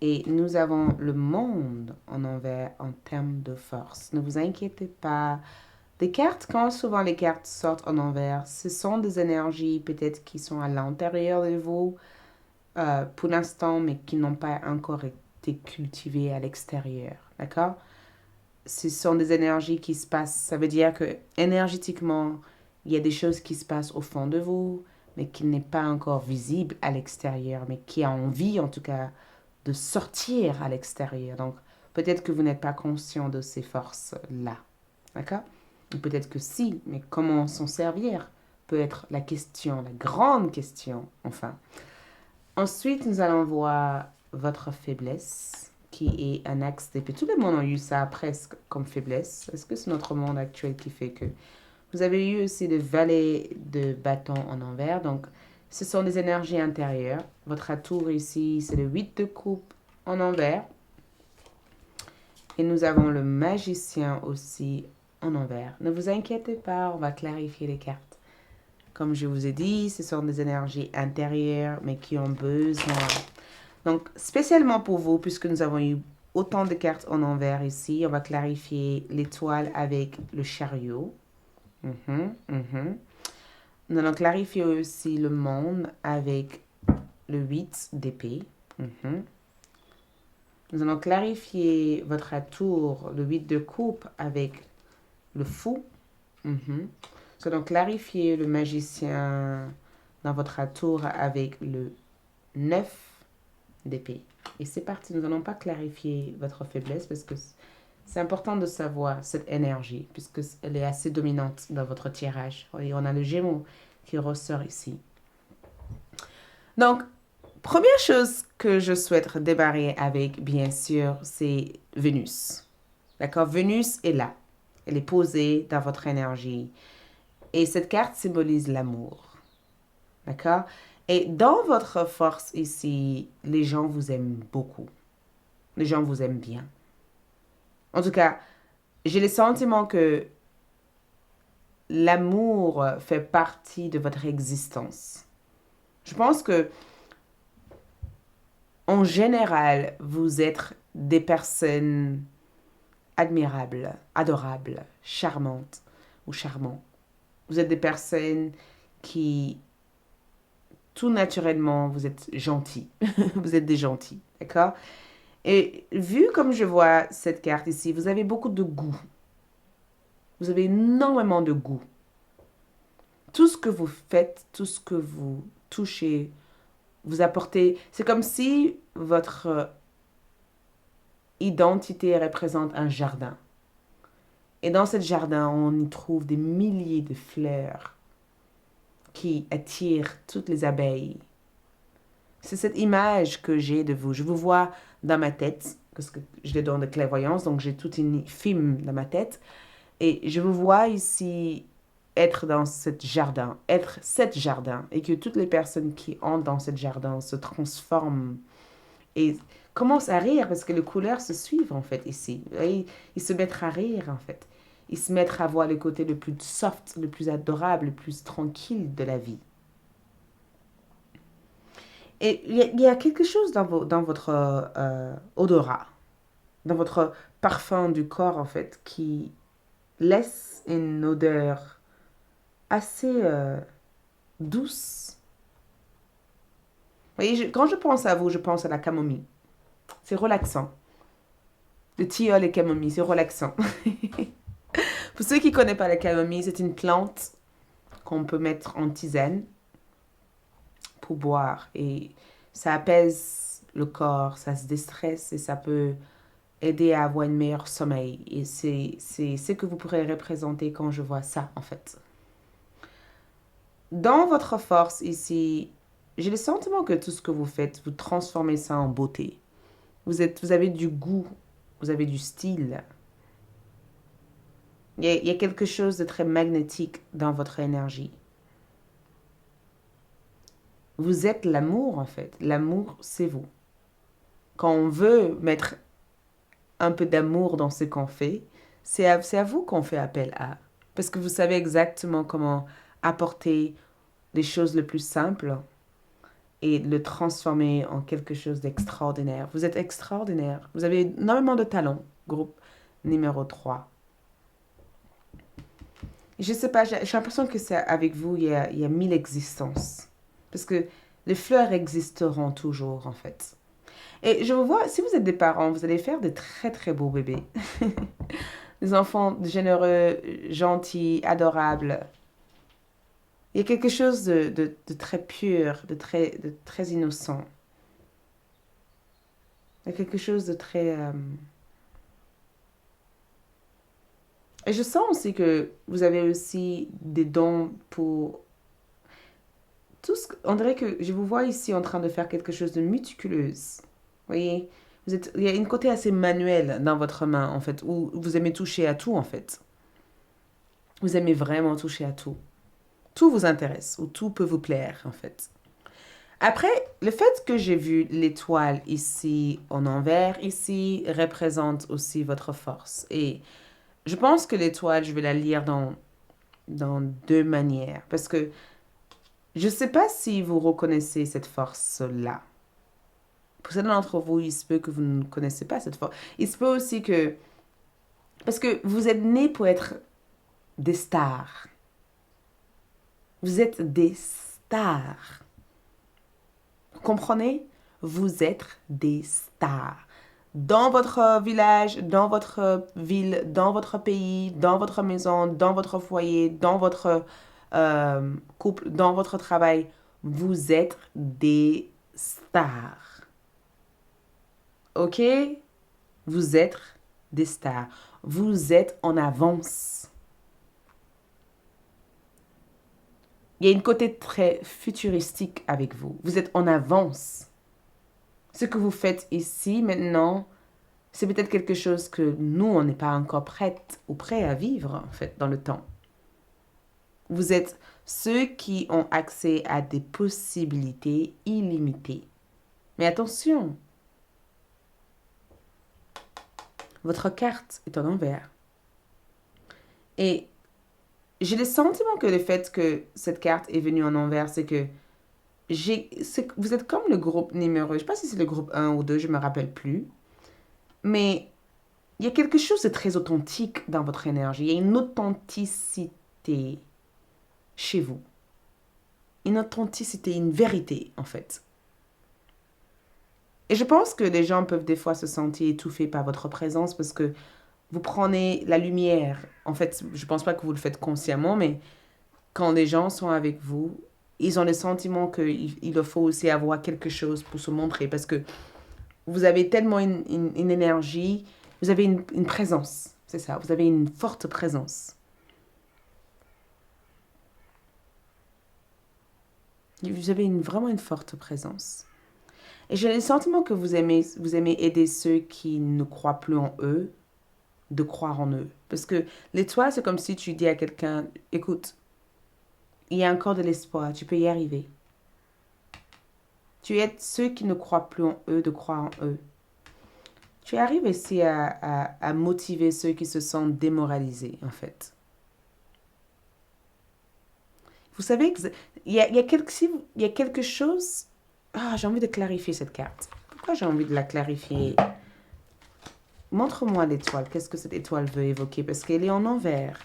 Et nous avons le monde en envers en termes de force. Ne vous inquiétez pas. Les cartes, quand souvent les cartes sortent en envers, ce sont des énergies peut-être qui sont à l'intérieur de vous pour l'instant, mais qui n'ont pas encore été cultivées à l'extérieur. D'accord? Ce sont des énergies qui se passent. Ça veut dire que énergétiquement, il y a des choses qui se passent au fond de vous, mais qui n'est pas encore visible à l'extérieur, mais qui a envie en tout cas de sortir à l'extérieur. Donc, peut-être que vous n'êtes pas conscient de ces forces-là. D'accord? Ou peut-être que si, mais comment s'en servir peut être la question, la grande question, enfin. Ensuite, nous allons voir votre faiblesse, qui est un axe d'épée. Tout le monde a eu ça presque comme faiblesse. Est-ce que c'est notre monde actuel qui fait que... Vous avez eu aussi le valet de bâton en envers, donc ce sont des énergies intérieures. Votre atour ici, c'est le 8 de coupe en envers. Et nous avons le magicien aussi en envers. Ne vous inquiétez pas, on va clarifier les cartes. Comme je vous ai dit, ce sont des énergies intérieures, mais qui ont besoin. Donc, spécialement pour vous, puisque nous avons eu autant de cartes en envers ici, on va clarifier l'étoile avec le chariot. Nous allons clarifier aussi le monde avec le 8 d'épée. Nous allons clarifier votre atour, le 8 de coupe, avec le fou. Nous allons clarifier le magicien dans votre atour avec le 9 d'épée. Et c'est parti, nous n'allons pas clarifier votre faiblesse parce que c'est important de savoir cette énergie puisqu'elle est assez dominante dans votre tirage. Et on a le Gémeaux qui ressort ici. Donc, première chose que je souhaite démarrer avec, bien sûr, c'est Vénus. D'accord? Vénus est là. Elle est posée dans votre énergie. Et cette carte symbolise l'amour. D'accord? Et dans votre force ici, les gens vous aiment beaucoup. Les gens vous aiment bien. En tout cas, j'ai le sentiment que l'amour fait partie de votre existence. Je pense que, en général, vous êtes des personnes admirables, adorables, charmantes ou charmants. Vous êtes des personnes qui, tout naturellement, vous êtes gentils. Vous êtes des gentils, d'accord? Et vu comme je vois cette carte ici, vous avez beaucoup de goût. Vous avez énormément de goût. Tout ce que vous faites, tout ce que vous touchez, vous apportez... C'est comme si votre identité représente un jardin. Et dans ce jardin, on y trouve des milliers de fleurs qui attirent toutes les abeilles. C'est cette image que j'ai de vous. Je vous vois dans ma tête, parce que je les donne de clairvoyance, donc j'ai tout un film dans ma tête. Et je vous vois ici être dans ce jardin, et que toutes les personnes qui entrent dans ce jardin se transforment et commence à rire parce que les couleurs se suivent en fait ici. Et ils se mettent à rire en fait. Ils se mettent à voir le côté le plus soft, le plus adorable, le plus tranquille de la vie. Et il y a quelque chose dans votre odorat, dans votre parfum du corps en fait, qui laisse une odeur assez douce. Vous voyez, quand je pense à vous, je pense à la camomille. C'est relaxant. Le tilleul et camomille, c'est relaxant. Pour ceux qui ne connaissent pas la camomille, c'est une plante qu'on peut mettre en tisane pour boire. Et ça apaise le corps, ça se déstresse et ça peut aider à avoir un meilleur sommeil. Et c'est ce que vous pourrez représenter quand je vois ça, en fait. Dans votre force ici, j'ai le sentiment que tout ce que vous faites, vous transformez ça en beauté. Vous avez du goût, vous avez du style. Il y a quelque chose de très magnétique dans votre énergie. Vous êtes l'amour, en fait. L'amour, c'est vous. Quand on veut mettre un peu d'amour dans ce qu'on fait, c'est à vous qu'on fait appel à. Parce que vous savez exactement comment apporter les choses les plus simples et le transformer en quelque chose d'extraordinaire. Vous êtes extraordinaire. Vous avez énormément de talent, groupe numéro 3. Je sais pas, j'ai l'impression que c'est avec vous, il y a 1000 existences. Parce que les fleurs existeront toujours, en fait. Et je vous vois, si vous êtes des parents, vous allez faire de très très beaux bébés. Des enfants généreux, gentils, adorables. Il y a quelque chose de très pur, de très innocent. Il y a quelque chose de très... Et je sens aussi que vous avez aussi des dons pour... On dirait que je vous vois ici en train de faire quelque chose de méticuleuse. Vous voyez, il y a une côté assez manuel dans votre main, en fait, où vous aimez toucher à tout, en fait. Vous aimez vraiment toucher à tout. Tout vous intéresse, ou tout peut vous plaire, en fait. Après, le fait que j'ai vu l'étoile ici en envers, ici, représente aussi votre force. Et je pense que l'étoile, je vais la lire dans deux manières. Parce que je ne sais pas si vous reconnaissez cette force-là. Pour certains d'entre vous, il se peut que vous ne connaissez pas cette force. Il se peut aussi que... Parce que vous êtes nés pour être des stars. Vous êtes des stars. Vous comprenez? Vous êtes des stars. Dans votre village, dans votre ville, dans votre pays, dans votre maison, dans votre foyer, dans votre couple, dans votre travail, vous êtes des stars. OK? Vous êtes des stars. Vous êtes en avance. Il y a une côté très futuristique avec vous. Vous êtes en avance. Ce que vous faites ici, maintenant, c'est peut-être quelque chose que nous, on n'est pas encore prête ou prêt à vivre, en fait, dans le temps. Vous êtes ceux qui ont accès à des possibilités illimitées. Mais attention, votre carte est en envers. Et j'ai le sentiment que le fait que cette carte est venue en envers, c'est que vous êtes comme le groupe numéro, je ne sais pas si c'est le groupe 1 ou 2, je ne me rappelle plus. Mais il y a quelque chose de très authentique dans votre énergie. Il y a une authenticité chez vous. Une authenticité, une vérité, en fait. Et je pense que les gens peuvent des fois se sentir étouffés par votre présence parce que vous prenez la lumière. En fait, je ne pense pas que vous le faites consciemment, mais quand les gens sont avec vous, ils ont le sentiment qu'il leur faut aussi avoir quelque chose pour se montrer parce que vous avez tellement une énergie, vous avez une présence, c'est ça, vous avez une forte présence. Vous avez vraiment une forte présence. Et j'ai le sentiment que vous aimez aider ceux qui ne croient plus en eux, de croire en eux. Parce que l'étoile, c'est comme si tu dis à quelqu'un, écoute, il y a encore de l'espoir, tu peux y arriver. Tu aides ceux qui ne croient plus en eux de croire en eux. Tu arrives ici à motiver ceux qui se sentent démoralisés, en fait. Vous savez, il y a quelque chose... Ah, j'ai envie de clarifier cette carte. Pourquoi j'ai envie de la clarifier? Montre-moi l'étoile. Qu'est-ce que cette étoile veut évoquer? Parce qu'elle est en envers.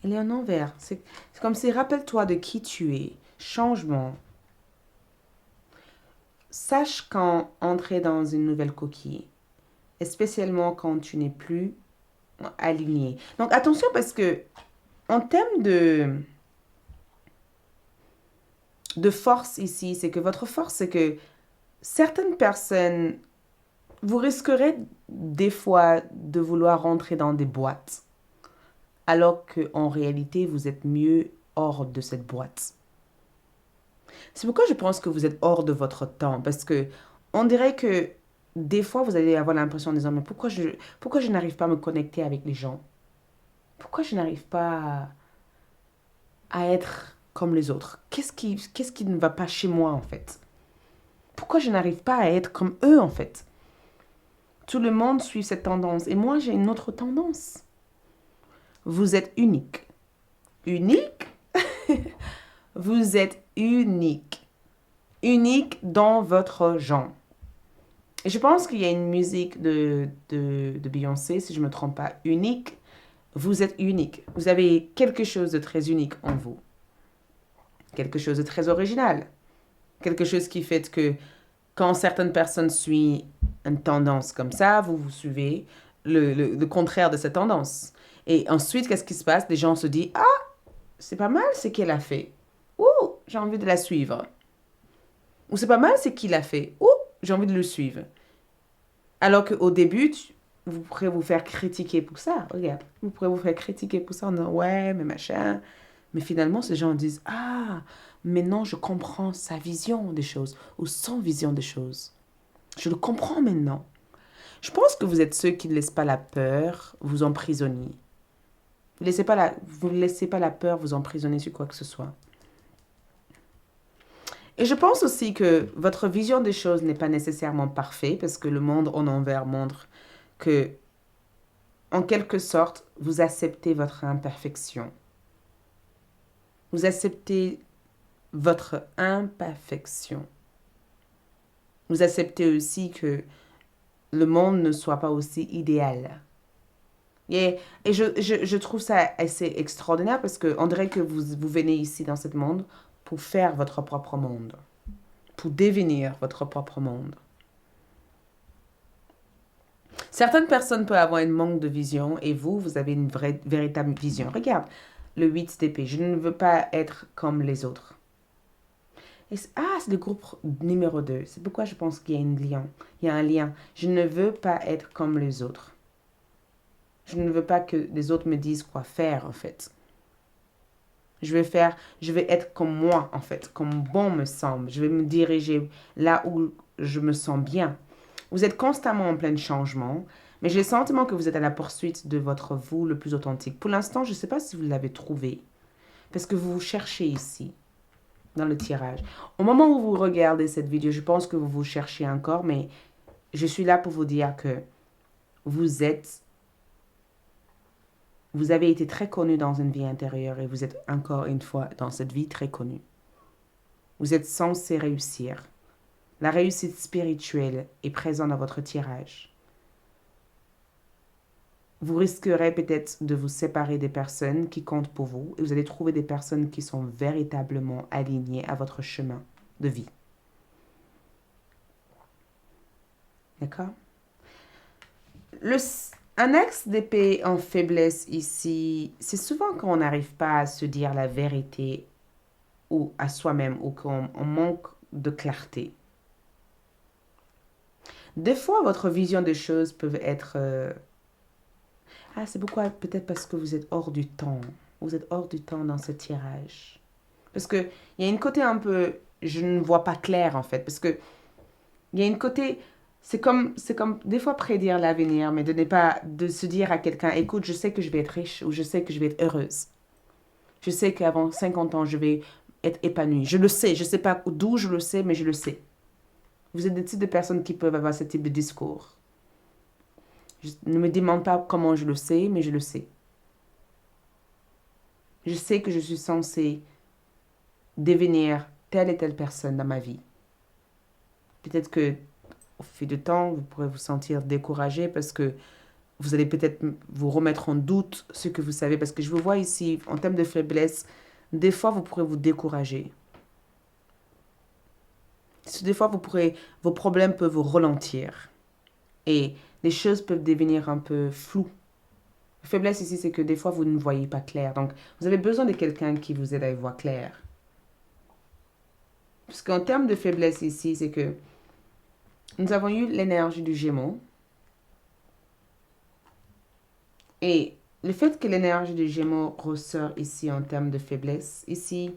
Elle est en envers. C'est comme si, rappelle-toi de qui tu es. Changement. Sache quand entrer dans une nouvelle coquille. Et spécialement quand tu n'es plus aligné. Donc attention parce que en termes de force ici, c'est que votre force, c'est que certaines personnes, vous risquerez des fois de vouloir rentrer dans des boîtes, alors qu'en réalité, vous êtes mieux hors de cette boîte. C'est pourquoi je pense que vous êtes hors de votre temps, parce que on dirait que des fois, vous allez avoir l'impression en disant, mais pourquoi je n'arrive pas à me connecter avec les gens? Pourquoi je n'arrive pas à être comme les autres? Qu'est-ce qui ne va pas chez moi, en fait? Pourquoi je n'arrive pas à être comme eux, en fait? Tout le monde suit cette tendance. Et moi, j'ai une autre tendance. Vous êtes unique. Unique? Vous êtes unique. Unique dans votre genre. Et je pense qu'il y a une musique de Beyoncé, si je ne me trompe pas, unique. Vous êtes unique. Vous avez quelque chose de très unique en vous. Quelque chose de très original. Quelque chose qui fait que quand certaines personnes suivent une tendance comme ça, vous suivez le contraire de cette tendance. Et ensuite, qu'est-ce qui se passe? Les gens se disent, ah, c'est pas mal ce qu'elle a fait. Ouh, j'ai envie de la suivre. Ou c'est pas mal ce qu'il a fait. Ouh, j'ai envie de le suivre. Alors qu'au début, vous pourrez vous faire critiquer pour ça. Regarde, vous pourrez vous faire critiquer pour ça en disant, ouais, mais machin. Mais finalement, ces gens disent, ah, maintenant je comprends sa vision des choses ou son vision des choses. Je le comprends maintenant. Je pense que vous êtes ceux qui ne laissent pas la peur vous emprisonner. Vous ne laissez pas la peur vous emprisonner sur quoi que ce soit. Et je pense aussi que votre vision des choses n'est pas nécessairement parfaite parce que le monde en envers montre que, en quelque sorte, vous acceptez votre imperfection. Vous acceptez votre imperfection. Vous acceptez aussi que le monde ne soit pas aussi idéal. Et je trouve ça assez extraordinaire parce qu'on dirait que vous venez ici dans ce monde pour faire votre propre monde, pour devenir votre propre monde. Certaines personnes peuvent avoir un manque de vision et vous avez une véritable vision. Regarde, le 8 d'épée. Je ne veux pas être comme les autres. C'est le groupe numéro 2. C'est pourquoi je pense qu'il y a il y a un lien. Je ne veux pas être comme les autres. Je ne veux pas que les autres me disent quoi faire, en fait. Je vais être comme moi, en fait, comme bon me semble. Je vais me diriger là où je me sens bien. Vous êtes constamment en plein changement, mais j'ai le sentiment que vous êtes à la poursuite de votre vous le plus authentique. Pour l'instant, je ne sais pas si vous l'avez trouvé, parce que vous vous cherchez ici, dans le tirage. Au moment où vous regardez cette vidéo, je pense que vous vous cherchez encore, mais je suis là pour vous dire que vous avez été très connu dans une vie intérieure et vous êtes encore une fois dans cette vie très connue. Vous êtes censé réussir. La réussite spirituelle est présente dans votre tirage. Vous risquerez peut-être de vous séparer des personnes qui comptent pour vous et vous allez trouver des personnes qui sont véritablement alignées à votre chemin de vie. D'accord? Un axe d'épée en faiblesse ici, c'est souvent quand on n'arrive pas à se dire la vérité ou à soi-même ou qu'on manque de clarté. Des fois, votre vision des choses peut être... c'est pourquoi, peut-être parce que vous êtes hors du temps. Vous êtes hors du temps dans ce tirage. Parce qu'il y a une côté un peu... Je ne vois pas clair, en fait. Parce que il y a une côté... C'est comme des fois prédire l'avenir, mais de se dire à quelqu'un, écoute, je sais que je vais être riche ou je sais que je vais être heureuse. Je sais qu'avant 50 ans, je vais être épanoui. Je le sais, je ne sais pas d'où je le sais, mais je le sais. Vous êtes des types de personnes qui peuvent avoir ce type de discours. Ne me demande pas comment je le sais, mais je le sais. Je sais que je suis censée devenir telle et telle personne dans ma vie. Peut-être que au fil du temps, vous pourrez vous sentir découragé parce que vous allez peut-être vous remettre en doute ce que vous savez. Parce que je vous vois ici, en termes de faiblesse, des fois, vous pourrez vous décourager. Des fois, vos problèmes peuvent vous ralentir. Et les choses peuvent devenir un peu floues. La faiblesse ici, c'est que des fois, vous ne voyez pas clair. Donc, vous avez besoin de quelqu'un qui vous aide à y voir clair. Parce qu'en termes de faiblesse ici, c'est que nous avons eu l'énergie du Gémeaux. Et le fait que l'énergie du Gémeaux ressort ici en termes de faiblesse, ici,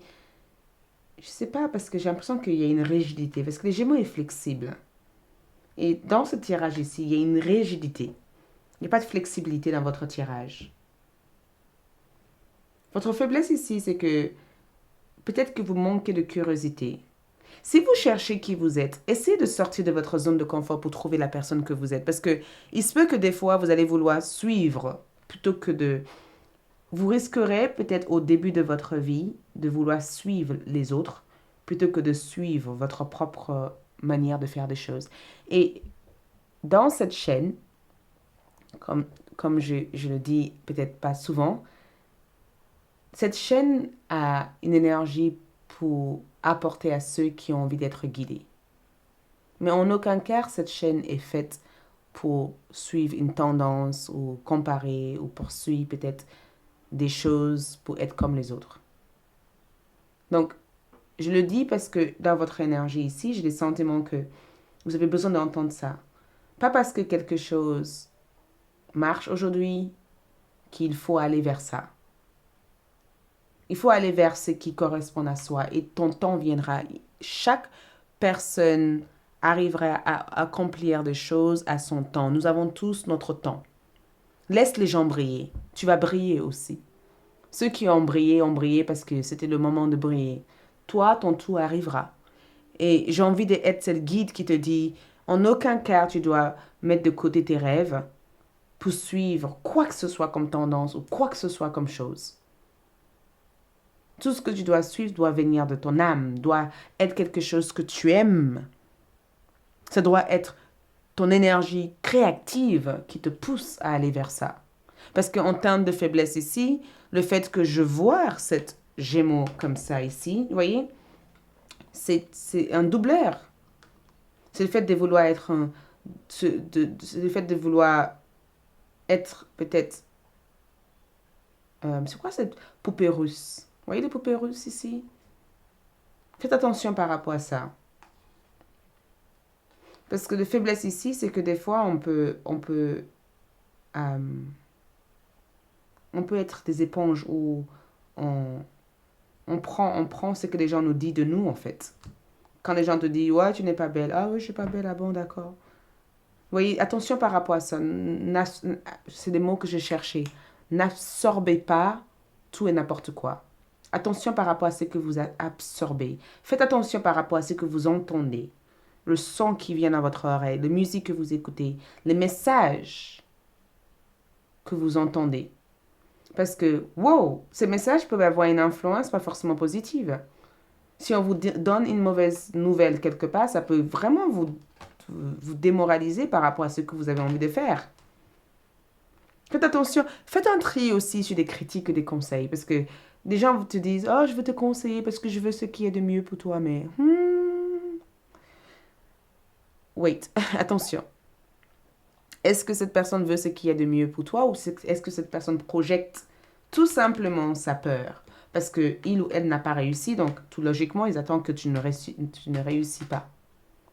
je ne sais pas, parce que j'ai l'impression qu'il y a une rigidité. Parce que le Gémeaux est flexible. Et dans ce tirage ici, il y a une rigidité. Il n'y a pas de flexibilité dans votre tirage. Votre faiblesse ici, c'est que peut-être que vous manquez de curiosité. Si vous cherchez qui vous êtes, essayez de sortir de votre zone de confort pour trouver la personne que vous êtes. Parce que il se peut que des fois, vous allez vouloir suivre plutôt que de... Vous risquerez peut-être au début de votre vie de vouloir suivre les autres plutôt que de suivre votre propre manière de faire des choses. Et dans cette chaîne, comme je le dis peut-être pas souvent, cette chaîne a une énergie pour apporter à ceux qui ont envie d'être guidés. Mais en aucun cas, cette chaîne est faite pour suivre une tendance ou comparer ou poursuivre peut-être des choses pour être comme les autres. Donc, je le dis parce que dans votre énergie ici, j'ai le sentiment que vous avez besoin d'entendre ça. Pas parce que quelque chose marche aujourd'hui qu'il faut aller vers ça. Il faut aller vers ce qui correspond à soi et ton temps viendra. Chaque personne arrivera à accomplir des choses à son temps. Nous avons tous notre temps. Laisse les gens briller. Tu vas briller aussi. Ceux qui ont brillé parce que c'était le moment de briller. Toi, ton tour arrivera. Et j'ai envie d'être cette guide qui te dit, en aucun cas tu dois mettre de côté tes rêves pour suivre quoi que ce soit comme tendance ou quoi que ce soit comme chose. Tout ce que tu dois suivre doit venir de ton âme, doit être quelque chose que tu aimes. Ça doit être ton énergie créative qui te pousse à aller vers ça. Parce qu'en termes de faiblesse ici, le fait que je vois cette Gémeaux comme ça ici, vous voyez, c'est un doubleur. C'est le fait de vouloir être c'est le fait de vouloir être peut-être... c'est quoi cette poupée russe? Vous voyez les poupées russes ici? Faites attention par rapport à ça. Parce que la faiblesse ici, c'est que des fois, on peut être des éponges où on, on prend ce que les gens nous disent de nous, en fait. Quand les gens te disent, ouais, tu n'es pas belle. Ah oui, je suis pas belle. Ah bon, d'accord. Vous voyez, attention par rapport à ça. C'est des mots que je cherchais. N'absorbez pas tout et n'importe quoi. Attention par rapport à ce que vous absorbez. Faites attention par rapport à ce que vous entendez. Le son qui vient dans votre oreille, la musique que vous écoutez, les messages que vous entendez. Parce que, wow, ces messages peuvent avoir une influence pas forcément positive. Si on vous donne une mauvaise nouvelle quelque part, ça peut vraiment vous démoraliser par rapport à ce que vous avez envie de faire. Faites attention, faites un tri aussi sur des critiques et des conseils. Parce que des gens te disent, oh, je veux te conseiller parce que je veux ce qui est de mieux pour toi, mais... Wait, attention. Est-ce que cette personne veut ce qui est de mieux pour toi ou est-ce que cette personne projette tout simplement sa peur? Parce que il ou elle n'a pas réussi, donc tout logiquement, ils attendent que tu ne réussis pas.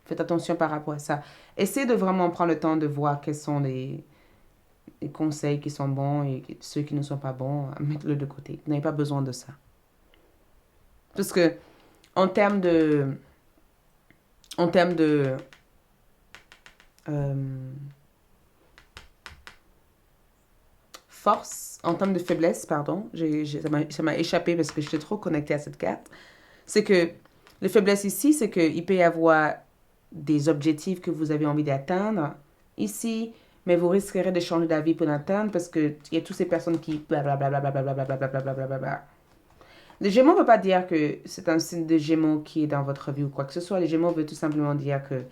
Faites attention par rapport à ça. Essayez de vraiment prendre le temps de voir quels sont les conseils qui sont bons et ceux qui ne sont pas bons, mettez-le de côté. Vous n'avez pas besoin de ça. Parce que en termes de... En termes de... force, en termes de faiblesse, pardon, ça m'a échappé parce que j'étais trop connectée à cette carte. C'est que, les faiblesses ici, c'est qu'il peut y avoir des objectifs que vous avez envie d'atteindre ici, mais vous risquerez de changer d'avis pour l'atteindre parce qu'il y a toutes ces personnes qui blablabla. Les Gémeaux ne veut pas dire que c'est un signe de Gémeaux qui est dans votre vie ou quoi que ce soit. Les Gémeaux veut tout simplement dire que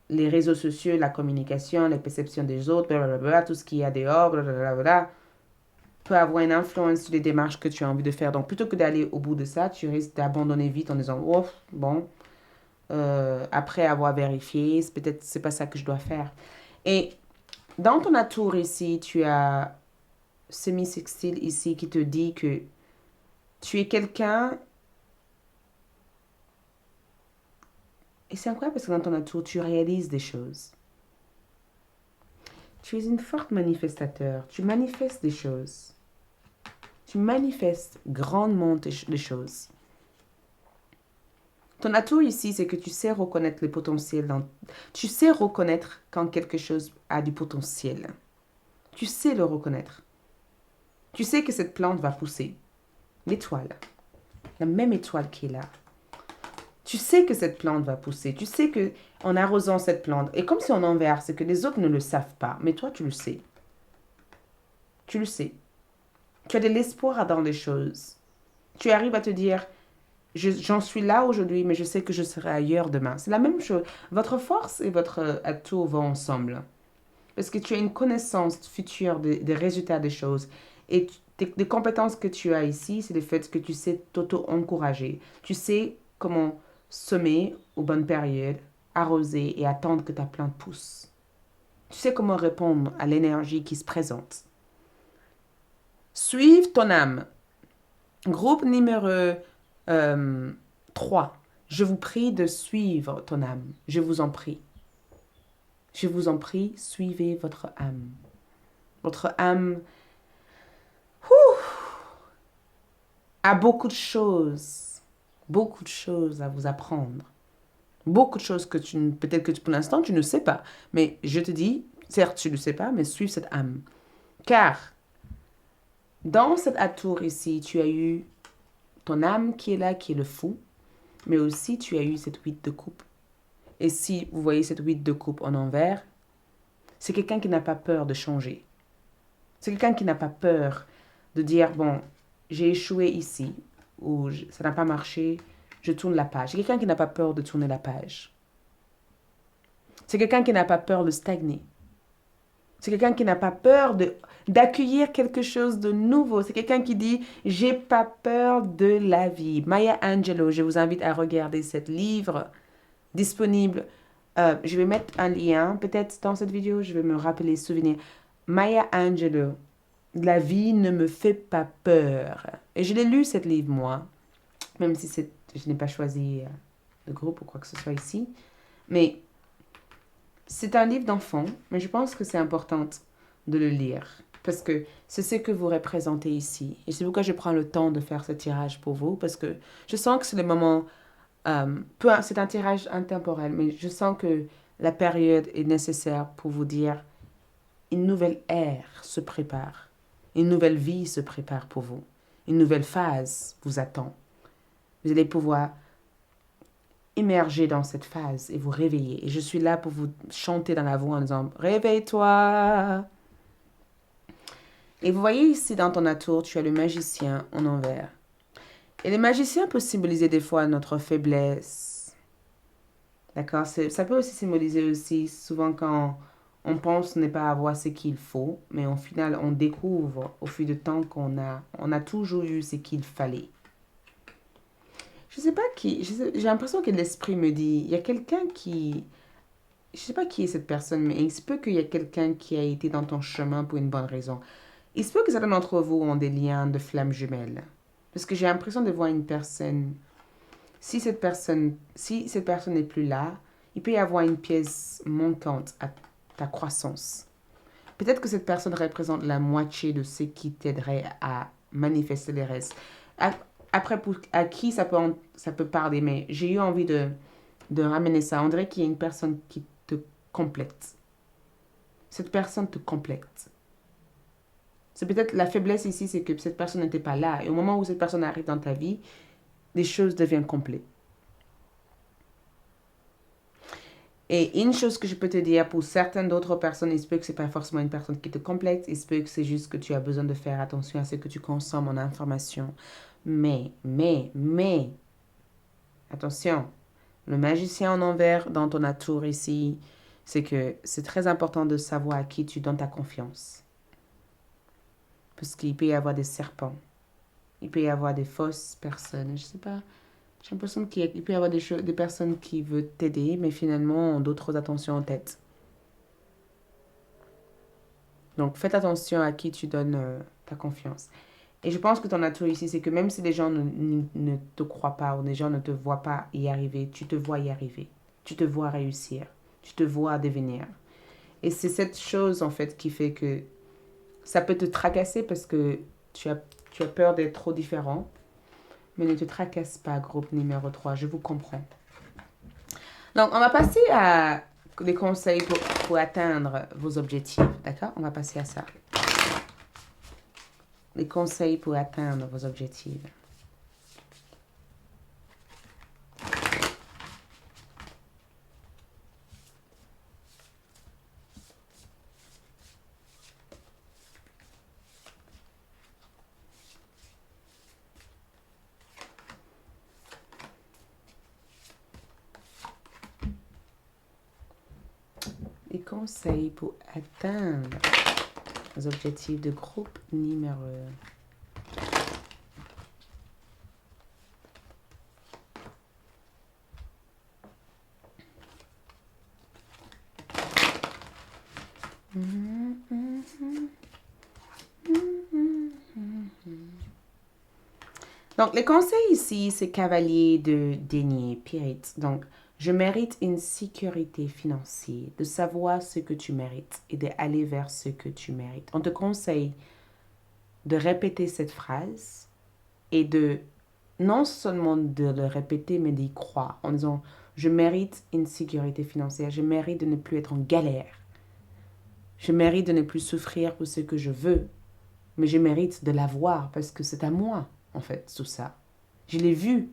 les réseaux sociaux, la communication, les perceptions des autres, blablabla, tout ce qu'il y a dehors, blablabla, peut avoir une influence sur les démarches que tu as envie de faire. Donc, plutôt que d'aller au bout de ça, tu risques d'abandonner vite en disant, oh, bon, après avoir vérifié, c'est peut-être c'est pas ça que je dois faire. Et dans ton atour ici, tu as semi-sextile ici qui te dit que tu es quelqu'un. Et c'est incroyable parce que dans ton atour, tu réalises des choses. Tu es une forte manifestateur. Tu manifestes des choses. Tu manifestes grandement les choses. Ton atout ici, c'est que tu sais reconnaître le potentiel. Tu sais reconnaître quand quelque chose a du potentiel. Tu sais le reconnaître. Tu sais que cette plante va pousser. L'étoile. La même étoile qui est là. Tu sais que cette plante va pousser. Tu sais que en arrosant cette plante, et comme si on enverse, c'est que les autres ne le savent pas, mais toi tu le sais. Tu le sais. Tu as de l'espoir dans les choses. Tu arrives à te dire, j'en suis là aujourd'hui, mais je sais que je serai ailleurs demain. C'est la même chose. Votre force et votre atout vont ensemble. Parce que tu as une connaissance future des résultats des choses. Et des compétences que tu as ici, c'est le fait que tu sais t'auto-encourager. Tu sais comment semer aux bonnes périodes, arroser et attendre que ta plante pousse. Tu sais comment répondre à l'énergie qui se présente. Suive ton âme. Groupe numéro 3. Je vous prie de suivre ton âme. Je vous en prie. Je vous en prie, suivez votre âme. Votre âme a beaucoup de choses à vous apprendre. Beaucoup de choses que peut-être que pour l'instant tu ne sais pas. Mais je te dis, certes tu ne sais pas, mais suive cette âme. Car dans cet atour ici, tu as eu ton âme qui est là, qui est le fou, mais aussi tu as eu cette 8 de coupe. Et si vous voyez cette 8 de coupe en envers, c'est quelqu'un qui n'a pas peur de changer. C'est quelqu'un qui n'a pas peur de dire, bon, j'ai échoué ici, ou ça n'a pas marché, je tourne la page. C'est quelqu'un qui n'a pas peur de tourner la page. C'est quelqu'un qui n'a pas peur de stagner. C'est quelqu'un qui n'a pas peur d'accueillir quelque chose de nouveau. C'est quelqu'un qui dit, j'ai pas peur de la vie. Maya Angelou, je vous invite à regarder ce livre disponible. Je vais mettre un lien, peut-être dans cette vidéo, je vais me rappeler, souvenir. Maya Angelou, la vie ne me fait pas peur. Et je l'ai lu, ce livre, moi. Même si je n'ai pas choisi de groupe ou quoi que ce soit ici. Mais c'est un livre d'enfant, mais je pense que c'est important de le lire. Parce que c'est ce que vous représentez ici. Et c'est pourquoi je prends le temps de faire ce tirage pour vous. Parce que je sens que c'est le moment... c'est un tirage intemporel, mais je sens que la période est nécessaire pour vous dire une nouvelle ère se prépare. Une nouvelle vie se prépare pour vous. Une nouvelle phase vous attend. Vous allez pouvoir immerger dans cette phase et vous réveiller. Et je suis là pour vous chanter dans la voix en disant réveille-toi. Et vous voyez ici dans ton atour, tu as le magicien en envers. Et le magicien peut symboliser des fois notre faiblesse. D'accord? Ça peut aussi symboliser aussi souvent quand on pense ne pas avoir ce qu'il faut, mais au final, on découvre au fil du temps on a toujours eu ce qu'il fallait. Je sais pas j'ai l'impression que l'esprit me dit, il y a quelqu'un qui, je sais pas qui est cette personne, mais il se peut qu'il y ait quelqu'un qui a été dans ton chemin pour une bonne raison. Il se peut que certains d'entre vous ont des liens de flammes jumelles. Parce que j'ai l'impression de voir une personne, si cette personne n'est plus là, il peut y avoir une pièce manquante à ta croissance. Peut-être que cette personne représente la moitié de ce qui t'aiderait à manifester les restes. Après, à qui ça peut parler, mais j'ai eu envie de ramener ça. On dirait qu'il y a une personne qui te complète. Cette personne te complète. C'est peut-être la faiblesse ici, c'est que cette personne n'était pas là. Et au moment où cette personne arrive dans ta vie, les choses deviennent complètes. Et une chose que je peux te dire, pour certaines d'autres personnes, il se peut que ce n'est pas forcément une personne qui te complexe, il se peut que c'est juste que tu as besoin de faire attention à ce que tu consommes en information. Mais, attention, le magicien en envers dans ton tour ici, c'est que c'est très important de savoir à qui tu donnes ta confiance. Parce qu'il peut y avoir des serpents. Il peut y avoir des fausses personnes. Je sais pas. J'ai l'impression qu'il peut y avoir des personnes qui veulent t'aider, mais finalement ont d'autres attentions en tête. Donc faites attention à qui tu donnes ta confiance. Et je pense que ton atout ici, c'est que même si les gens ne te croient pas ou les gens ne te voient pas y arriver, tu te vois y arriver. Tu te vois réussir. Tu te vois devenir. Et c'est cette chose, en fait, qui fait que ça peut te tracasser parce que tu as peur d'être trop différent. Mais ne te tracasse pas, groupe numéro 3. Je vous comprends. Donc, on va passer à des conseils pour atteindre vos objectifs. D'accord? On va passer à ça. Les conseils pour atteindre vos objectifs. Les conseils pour atteindre vos objectifs de groupe numéro 1. Donc, les conseils ici, c'est cavalier de denier, Pyrite. Donc, je mérite une sécurité financière, de savoir ce que tu mérites et d'aller vers ce que tu mérites. On te conseille de répéter cette phrase et de non seulement de le répéter, mais d'y croire en disant, je mérite une sécurité financière, je mérite de ne plus être en galère, je mérite de ne plus souffrir pour ce que je veux, mais je mérite de l'avoir parce que c'est à moi, en fait, tout ça. Je l'ai vu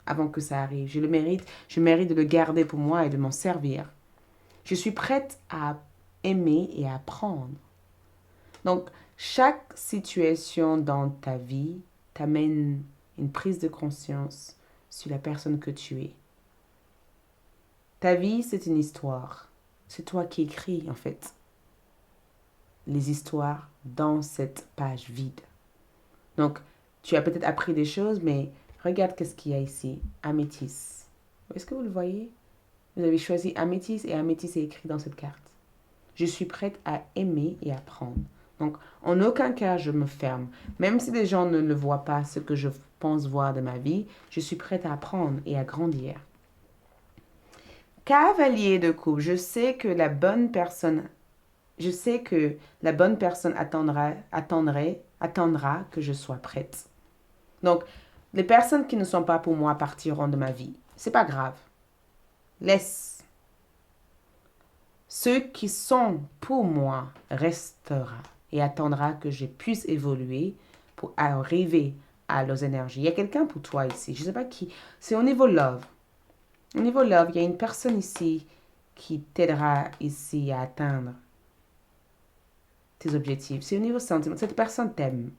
avant que ça arrive. Je mérite de le garder pour moi et de m'en servir. Je suis prête à aimer et à apprendre. Donc, chaque situation dans ta vie t'amène une prise de conscience sur la personne que tu es. Ta vie, c'est une histoire. C'est toi qui écris, en fait, les histoires dans cette page vide. Donc, tu as peut-être appris des choses, mais regarde qu'est-ce qu'il y a ici. Améthyste. Est-ce que vous le voyez? Vous avez choisi améthyste et améthyste est écrit dans cette carte. Je suis prête à aimer et apprendre. Donc, en aucun cas, je me ferme. Même si les gens ne voient pas ce que je pense voir de ma vie, je suis prête à apprendre et à grandir. Cavalier de coupe, je sais que la bonne personne attendra que je sois prête. Donc, les personnes qui ne sont pas pour moi partiront de ma vie. C'est pas grave. Laisse. Ceux qui sont pour moi restera et attendra que je puisse évoluer pour arriver à leurs énergies. Il y a quelqu'un pour toi ici. Je ne sais pas qui. C'est au niveau love. Au niveau love, il y a une personne ici qui t'aidera ici à atteindre tes objectifs. C'est au niveau sentiment. Cette personne t'aime.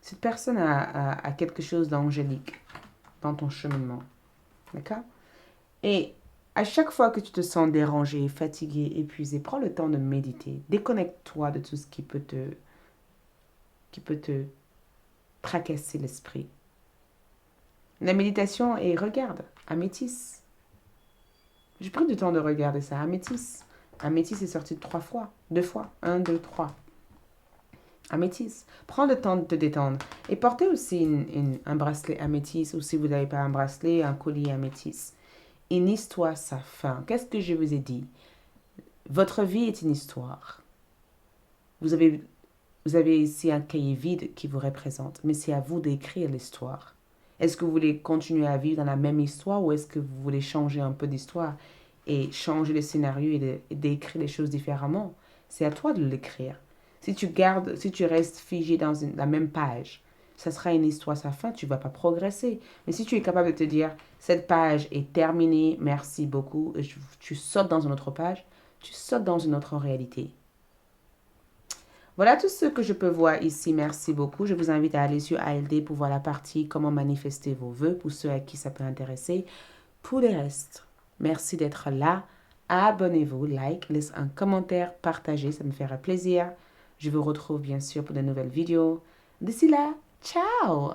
Cette personne a quelque chose d'angélique dans ton cheminement. D'accord? Et à chaque fois que tu te sens dérangé, fatigué, épuisé, prends le temps de méditer. Déconnecte-toi de tout ce qui peut te tracasser l'esprit. La méditation, et regarde, améthyste. J'ai pris du temps de regarder ça, améthyste. Améthyste est sorti 3 fois, 2 fois, 1, 2, 3. Améthyste. Prends le temps de te détendre. Et portez aussi un bracelet améthyste, ou si vous n'avez pas un bracelet, un collier améthyste. Une histoire, sa fin. Qu'est-ce que je vous ai dit? Votre vie est une histoire. Vous avez ici un cahier vide qui vous représente, mais c'est à vous d'écrire l'histoire. Est-ce que vous voulez continuer à vivre dans la même histoire ou est-ce que vous voulez changer un peu d'histoire et changer le scénario et d'écrire les choses différemment? C'est à toi de l'écrire. Si tu restes figé dans la même page, ça sera une histoire sans fin, tu ne vas pas progresser. Mais si tu es capable de te dire, cette page est terminée, merci beaucoup, et tu sautes dans une autre page, tu sautes dans une autre réalité. Voilà tout ce que je peux voir ici. Merci beaucoup. Je vous invite à aller sur ALD pour voir la partie comment manifester vos vœux pour ceux à qui ça peut intéresser. Pour le reste, merci d'être là. Abonnez-vous, like, laissez un commentaire, partagez, ça me fera plaisir. Je vous retrouve bien sûr pour de nouvelles vidéos. D'ici là, ciao